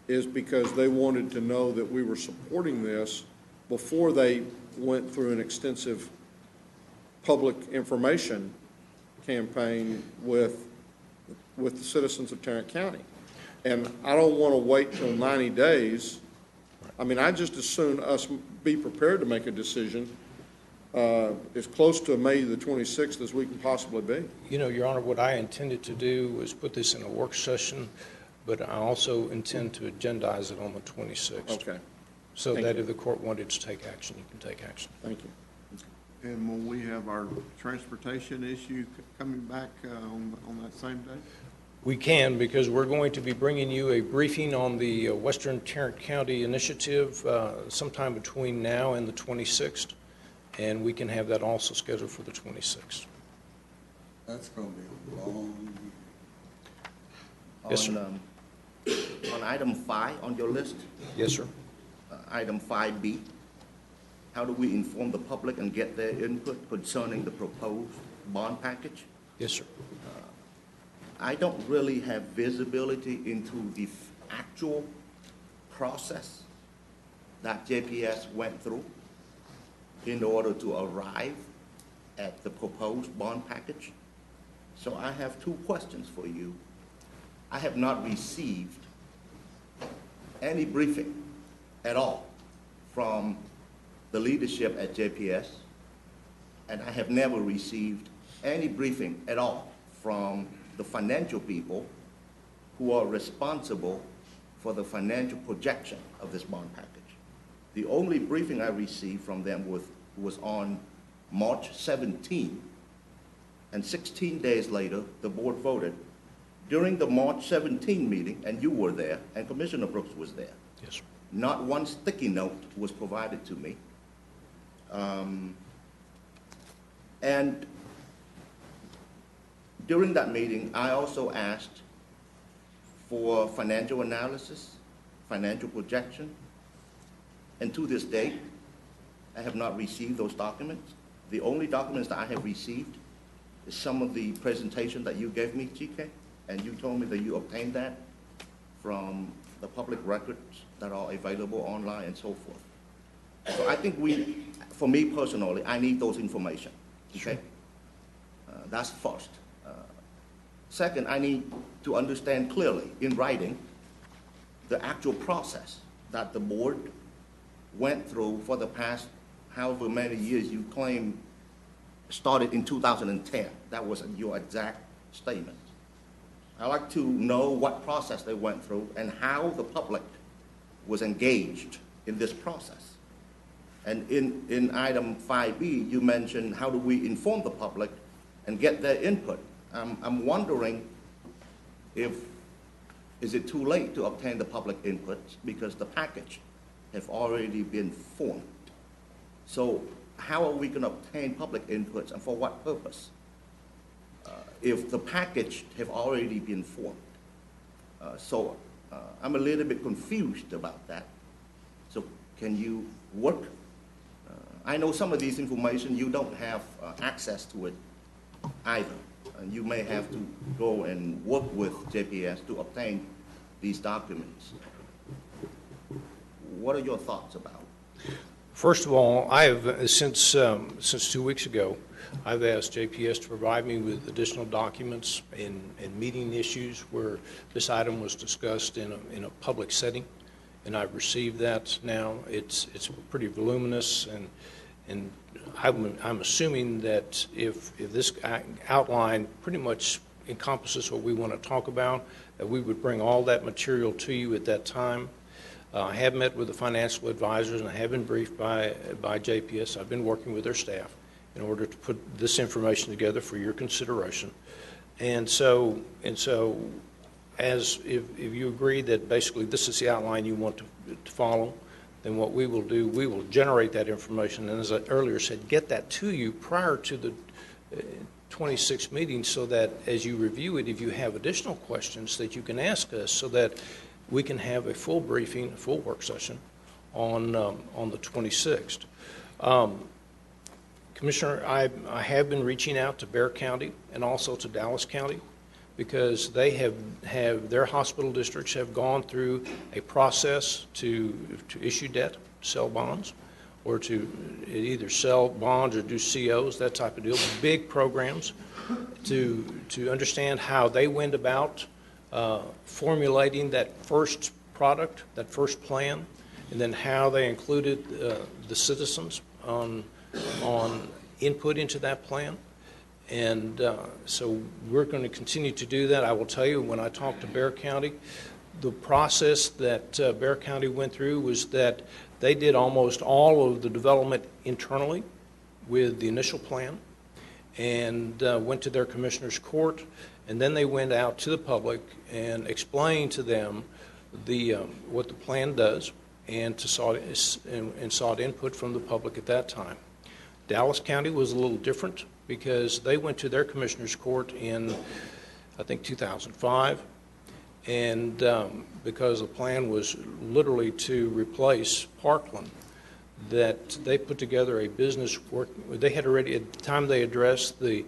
is because they wanted to know that we were supporting this before they went through an extensive public information campaign with the citizens of Tarrant County. And I don't want to wait till 90 days. I mean, I just as soon us be prepared to make a decision as close to May the 26th as we can possibly be. Your Honor, what I intended to do was put this in a work session, but I also intend to agendize it on the 26th. Okay. So Thank that you. if the court wanted to take action, you can take action. Thank you. And will we have our transportation issue coming back on that same day? We can, because we're going to be bringing you a briefing on the Western Tarrant County Initiative sometime between now and the 26th, and we can have that also scheduled for the 26th. That's going to be a long year. Yes, sir. On item 5 on your list, Yes, sir. Item 5B, how do we inform the public and get their input concerning the proposed bond package? Yes, sir. I don't really have visibility into the actual process that JPS went through in order to arrive at the proposed bond package. So I have two questions for you. I have not received any briefing at all from the leadership at JPS, and I have never received any briefing at all from the financial people who are responsible for the financial projection of this bond package. The only briefing I received from them was on March 17, and 16 days later, the board voted. During the March 17 meeting, and you were there, and Commissioner Brooks was there. Yes. Not one sticky note was provided to me. And during that meeting, I also asked for financial analysis, financial projection, and to this date, I have not received those documents. The only documents that I have received is some of the presentation that you gave me, GK, and you told me that you obtained that from the public records that are available online and so forth. So I think for me personally, I need those information, okay? That's first. Second, I need to understand clearly in writing the actual process that the board went through for the past however many years you claim started in 2010. That was your exact statement. I'd like to know what process they went through and how the public was engaged in this process. And in item 5B, you mentioned how do we inform the public and get their input. I'm wondering is it too late to obtain the public input because the package have already been formed. So how are we going to obtain public inputs and for what purpose? If the package have already been formed. So I'm a little bit confused about that. So can you work? I know some of these information you don't have access to it either. And you may have to go and work with JPS to obtain these documents. What are your thoughts about it? First of all, I have, since 2 weeks ago, I've asked JPS to provide me with additional documents and meeting issues where this item was discussed in a public setting, and I've received that now. It's pretty voluminous, and I'm assuming that if this outline pretty much encompasses what we want to talk about, that we would bring all that material to you at that time. I have met with the financial advisors, and I have been briefed by JPS. I've been working with their staff in order to put this information together for your consideration. And so as if you agree that basically this is the outline you want to follow, then what we will do, we will generate that information, and as I earlier said, get that to you prior to the 26th meeting so that as you review it, if you have additional questions that you can ask us so that we can have a full briefing, a full work session on the 26th. Commissioner, I have been reaching out to Bexar County and also to Dallas County because they have their hospital districts have gone through a process to issue debt, sell bonds, or to either sell bonds or do COs, that type of deal, big programs to understand how they went about formulating that first product, that first plan, and then how they included the citizens on input into that plan. And so we're going to continue to do that. I will tell you, when I talked to Bexar County, the process that Bexar County went through was that they did almost all of the development internally with the initial plan and went to their commissioner's court, and then they went out to the public and explained to them what the plan does and sought input from the public at that time. Dallas County was a little different because they went to their commissioner's court in, I think, 2005, and because the plan was literally to replace Parkland, that they put together a business work. They had already, at the time they addressed the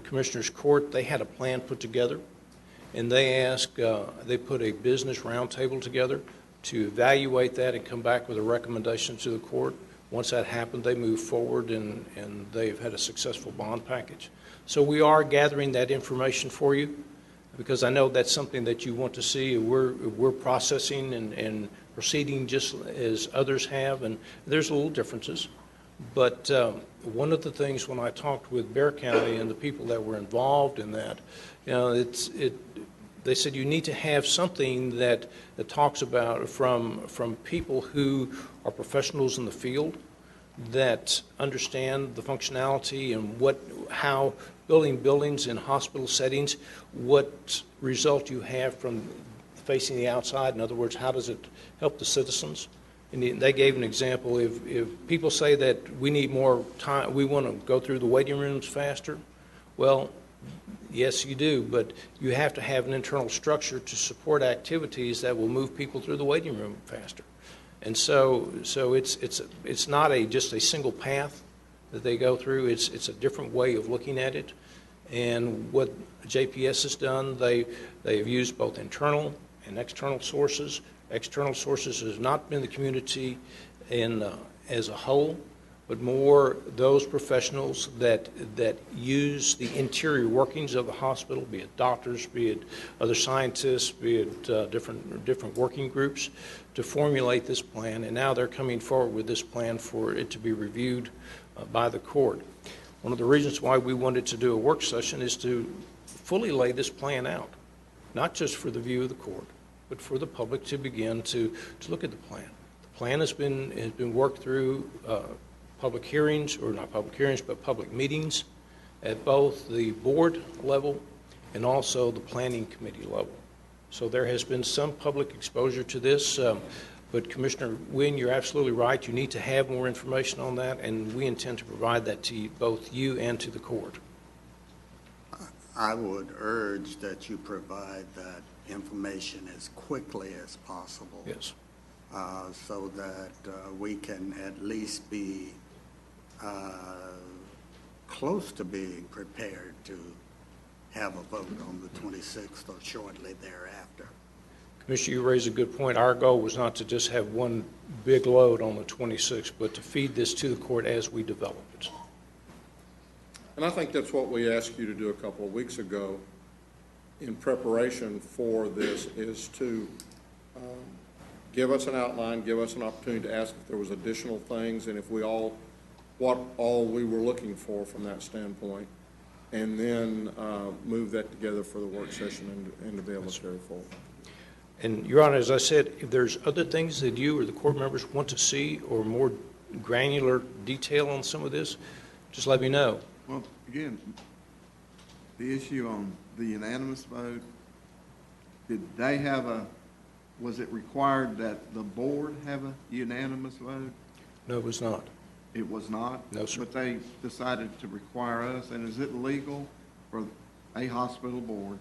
commissioner's court, they had a plan put together, and they asked, they put a business roundtable together to evaluate that and come back with a recommendation to the court. Once that happened, they moved forward, and they've had a successful bond package. So we are gathering that information for you, because I know that's something that you want to see. We're processing and proceeding just as others have, and there's little differences. But one of the things when I talked with Bexar County and the people that were involved in that, they said you need to have something that talks about from people who are professionals in the field that understand the functionality and how building buildings in hospital settings, what result you have from facing the outside. In other words, how does it help the citizens? And they gave an example. If people say that we need more time, we want to go through the waiting rooms faster, well, yes, you do, but you have to have an internal structure to support activities that will move people through the waiting room faster. And so it's not just a single path that they go through. It's a different way of looking at it. And what JPS has done, they have used both internal and external sources. External sources has not been the community as a whole, but more those professionals that use the interior workings of the hospital, be it doctors, be it other scientists, be it different working groups, to formulate this plan. And now they're coming forward with this plan for it to be reviewed by the court. One of the reasons why we wanted to do a work session is to fully lay this plan out, not just for the view of the court, but for the public to begin to look at the plan. The plan has been worked through public hearings, or not public hearings, but public meetings at both the board level and also the planning committee level. So there has been some public exposure to this, but Commissioner Wynn, you're absolutely right. You need to have more information on that, and we intend to provide that to both you and to the court. I would urge that you provide that information as quickly as possible. Yes. So that we can at least be close to being prepared to have a vote on the 26th or shortly thereafter. Commissioner, you raise a good point. Our goal was not to just have one big load on the 26th, but to feed this to the court as we develop it. And I think that's what we asked you to do a couple of weeks ago in preparation for this, is to give us an outline, give us an opportunity to ask if there was additional things, and if what all we were looking for from that standpoint, and then move that together for the work session and to be able to carry forward. And, Your Honor, as I said, if there's other things that you or the court members want to see or more granular detail on some of this, just let me know. Well, again, the issue on the unanimous vote, was it required that the board have a unanimous vote? No, it was not. It was not? No, sir. But they decided to require us, and is it legal for a hospital board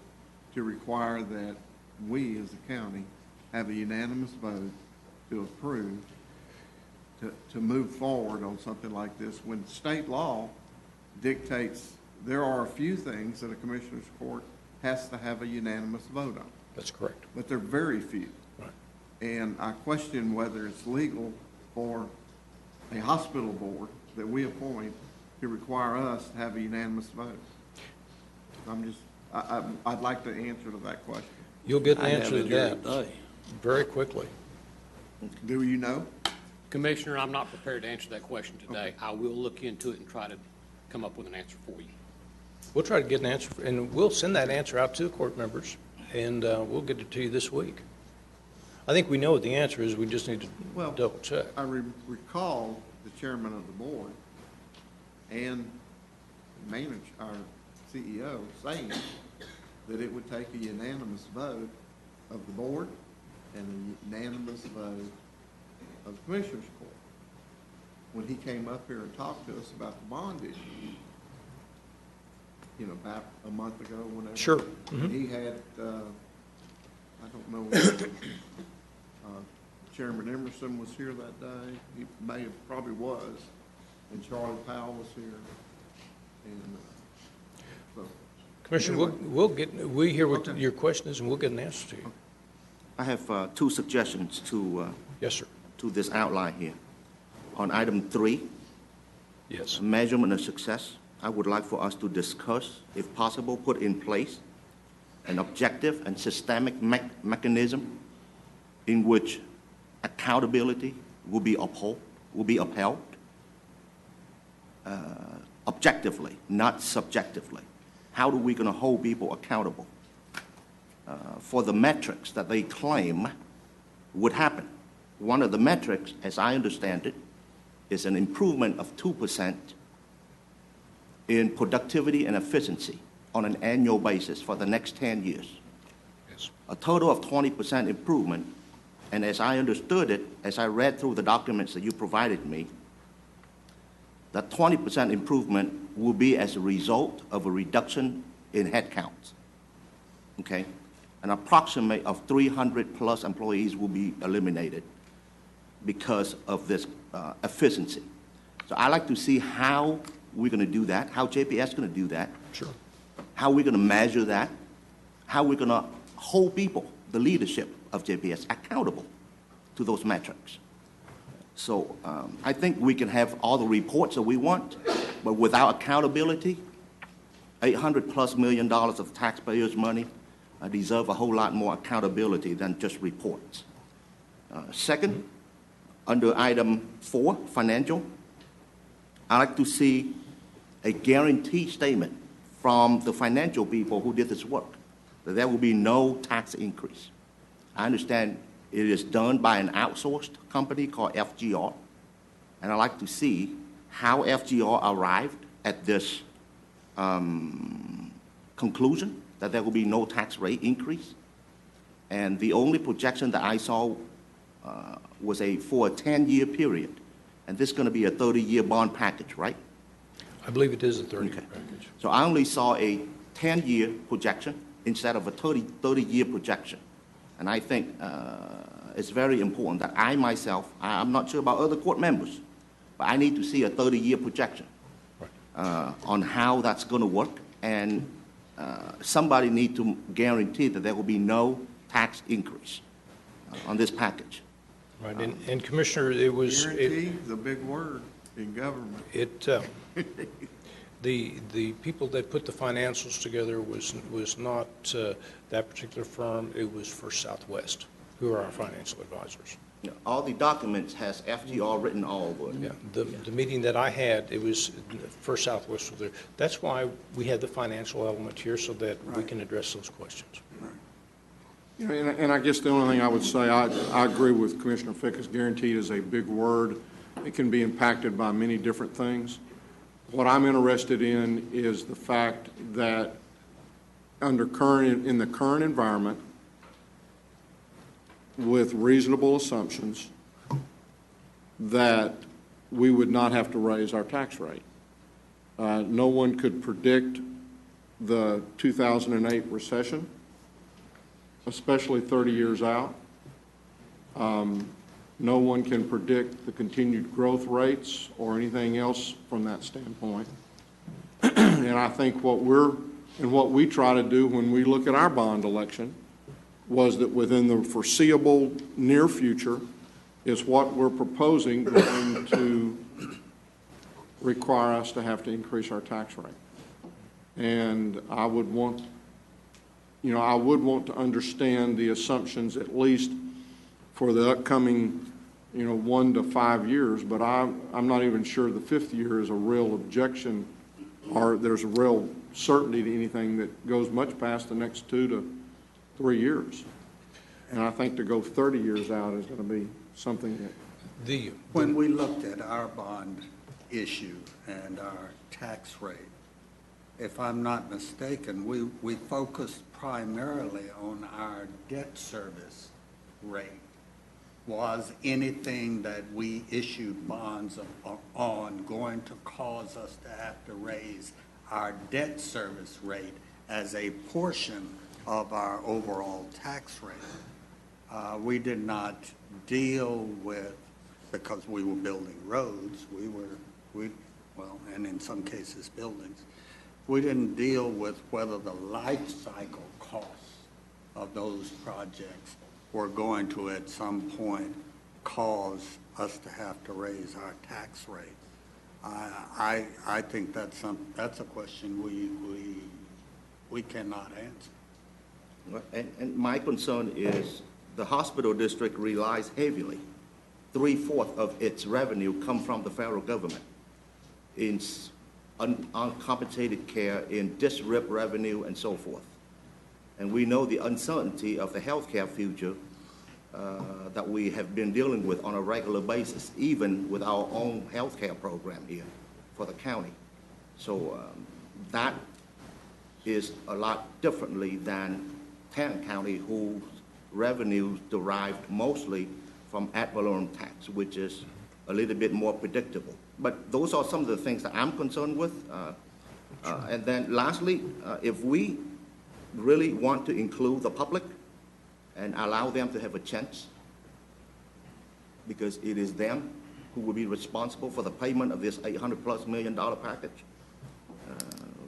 to require that we, as a county, have a unanimous vote to approve, to move forward on something like this, when state law dictates there are a few things that a commissioner's court has to have a unanimous vote on? That's correct. But they're very few. Right. And I question whether it's legal for a hospital board that we appoint to require us to have a unanimous vote. I'd like the answer to that question. You'll get an answer to that very quickly. Do you know? Commissioner, I'm not prepared to answer that question today. Okay. I will look into it and try to come up with an answer for you. We'll try to get an answer, and we'll send that answer out to the court members, and we'll get it to you this week. I think we know what the answer is. We just need to double check. I recall the chairman of the board and our CEO saying that it would take a unanimous vote of the board and a unanimous vote of the Commissioners Court when he came up here and talked to us about the bond issue, about a month ago, whenever. Sure. Mm-hmm. He had, I don't know, Chairman Emerson was here that day. He probably was, and Charlie Powell was here, and so. Commissioner, anyway. we hear what your question is, and we'll get an answer to you. I have two suggestions to, Yes, sir. to this outline here. On item 3, Yes. measurement of success, I would like for us to discuss, if possible, put in place an objective and systemic mechanism in which accountability will be upheld objectively, not subjectively. How are we going to hold people accountable for the metrics that they claim would happen? One of the metrics, as I understand it, is an improvement of 2% in productivity and efficiency on an annual basis for the next 10 years. Yes. A total of 20% improvement, and as I understood it, as I read through the documents that you provided me, that 20% improvement will be as a result of a reduction in headcounts. Okay? An approximate of 300 plus employees will be eliminated because of this efficiency. So I'd like to see how we're going to do that, how JPS is going to do that. Sure. How we're going to measure that, how we're going to hold people, the leadership of JPS, accountable to those metrics. So I think we can have all the reports that we want, but without accountability, $800+ million of taxpayers' money deserve a whole lot more accountability than just reports. Second, under item 4, financial, I'd like to see a guarantee statement from the financial people who did this work, that there will be no tax increase. I understand it is done by an outsourced company called FGR, and I'd like to see how FGR arrived at this conclusion that there will be no tax rate increase. And the only projection that I saw was for a 10-year period, and this is going to be a 30-year bond package, right? I believe it is a 30-year package. So I only saw a 10-year projection instead of a 30-year projection. And I think it's very important that I myself, I'm not sure about other court members, but I need to see a 30-year projection on how that's going to work. And somebody need to guarantee that there will be no tax increase on this package. Right, and Commissioner, it was... Guarantee is a big word in government. The people that put the financials together was not that particular firm. It was First Southwest, who are our financial advisors. Yeah, all the documents has FGR written all over it. Yeah, the meeting that I had, it was First Southwest was there. That's why we had the financial element here, so that we can address those questions. You know, and I guess the only thing I would say, I agree with Commissioner Fickus. Guaranteed is a big word. It can be impacted by many different things. What I'm interested in is the fact that in the current environment, with reasonable assumptions, that we would not have to raise our tax rate. No one could predict the 2008 recession, especially 30 years out. No one can predict the continued growth rates or anything else from that standpoint. And I think what we try to do when we look at our bond election was that within the foreseeable near future is what we're proposing going to require us to have to increase our tax rate. And I would want to understand the assumptions at least for the upcoming 1 to 5 years, but I'm not even sure the 5th year is a real objection or there's a real certainty to anything that goes much past the next 2 to 3 years. And I think to go 30 years out is going to be something that... When we looked at our bond issue and our tax rate, if I'm not mistaken, we focused primarily on our debt service rate. Was anything that we issued bonds on going to cause us to have to raise our debt service rate as a portion of our overall tax rate? We did not deal with, because we were building roads, and in some cases buildings, we didn't deal with whether the life cycle costs of those projects were going to at some point cause us to have to raise our tax rate. I think that's a question we cannot answer. Well, and my concern is the hospital district relies heavily. 3/4 of its revenue come from the federal government in uncompensated care, in DSRIP revenue, and so forth. And we know the uncertainty of the healthcare future that we have been dealing with on a regular basis, even with our own healthcare program here for the county. So that is a lot differently than Tarrant County, whose revenues derived mostly from ad valorem tax, which is a little bit more predictable. But those are some of the things that I'm concerned with. And then lastly, if we really want to include the public and allow them to have a chance, because it is them who will be responsible for the payment of this $800+ million package,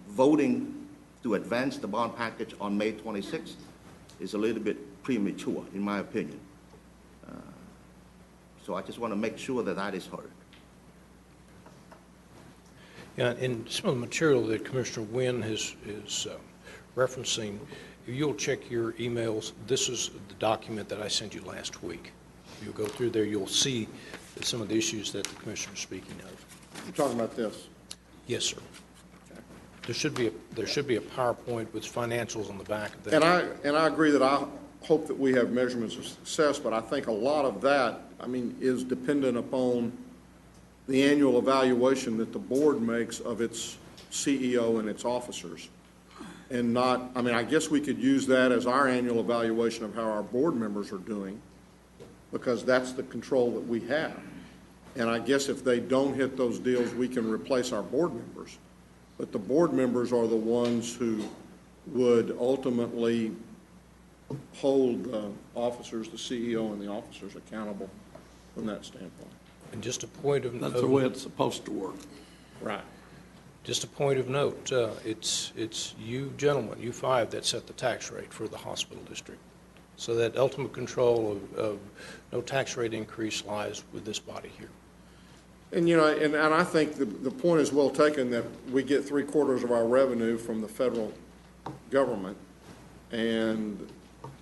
voting to advance the bond package on May 26th is a little bit premature, in my opinion. So I just want to make sure that that is heard. Yeah, and some of the material that Commissioner Wynn is referencing, if you'll check your emails, this is the document that I sent you last week. You'll go through there, you'll see some of the issues that the Commissioner is speaking of. You're talking about this? Yes, sir. There should be a PowerPoint with financials on the back of that. And I agree that I hope that we have measurements of success, but I think a lot of that, is dependent upon the annual evaluation that the board makes of its CEO and its officers. And not, I guess we could use that as our annual evaluation of how our board members are doing, because that's the control that we have. And I guess if they don't hit those deals, we can replace our board members. But the board members are the ones who would ultimately hold the officers, the CEO and the officers accountable from that standpoint. And just a point of note. That's the way it's supposed to work. Right. Just a point of note, it's you gentlemen, you five, that set the tax rate for the hospital district. So that ultimate control of no tax rate increase lies with this body here. And, and I think the point is well taken that we get 3/4 of our revenue from the federal government, and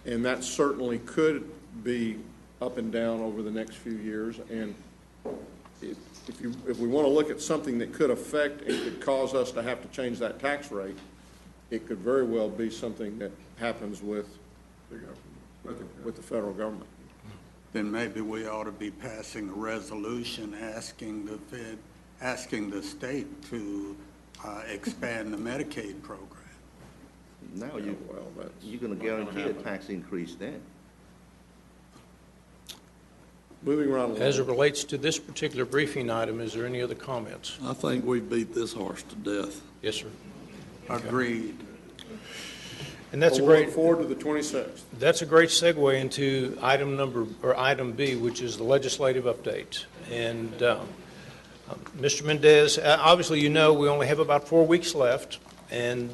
that certainly could be up and down over the next few years. And if we want to look at something that could affect and could cause us to have to change that tax rate, it could very well be something that happens with the federal government. Then maybe we ought to be passing a resolution asking the state to expand the Medicaid program. Now you're going to guarantee a tax increase then. Moving right along. As it relates to this particular briefing item, is there any other comments? I think we beat this horse to death. Yes, sir. Agreed. And that's We'll a great. look forward to the 26th. That's a great segue into item B, which is the legislative update. And Mr. Mendez, obviously, we only have about 4 weeks left, and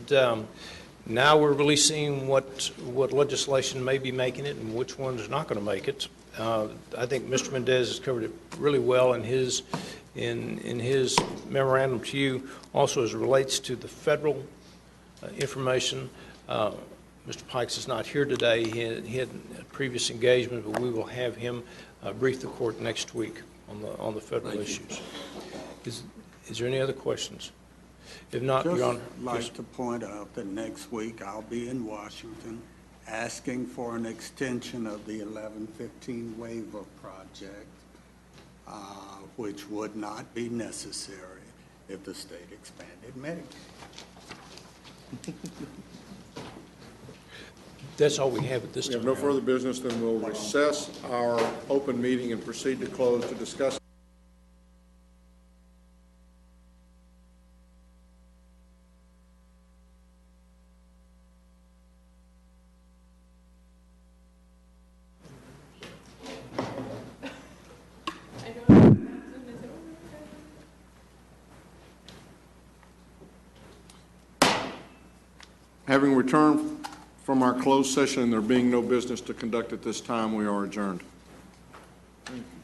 now we're really seeing what legislation may be making it and which one's not going to make it. I think Mr. Mendez has covered it really well in his memorandum to you. Also, as it relates to the federal information, Mr. Pikes is not here today. He had a previous engagement, but we will have him brief the court next week on the federal issues. Is there any other questions? If not, Your Honor. Just like to point out that next week I'll be in Washington asking for an extension of the 1115 waiver project, which would not be necessary if the state expanded Medicaid. That's all we have at this time. We have no further business, then we'll recess our open meeting and proceed to close to discuss. Having returned from our closed session, and there being no business to conduct at this time, we are adjourned. Thank you.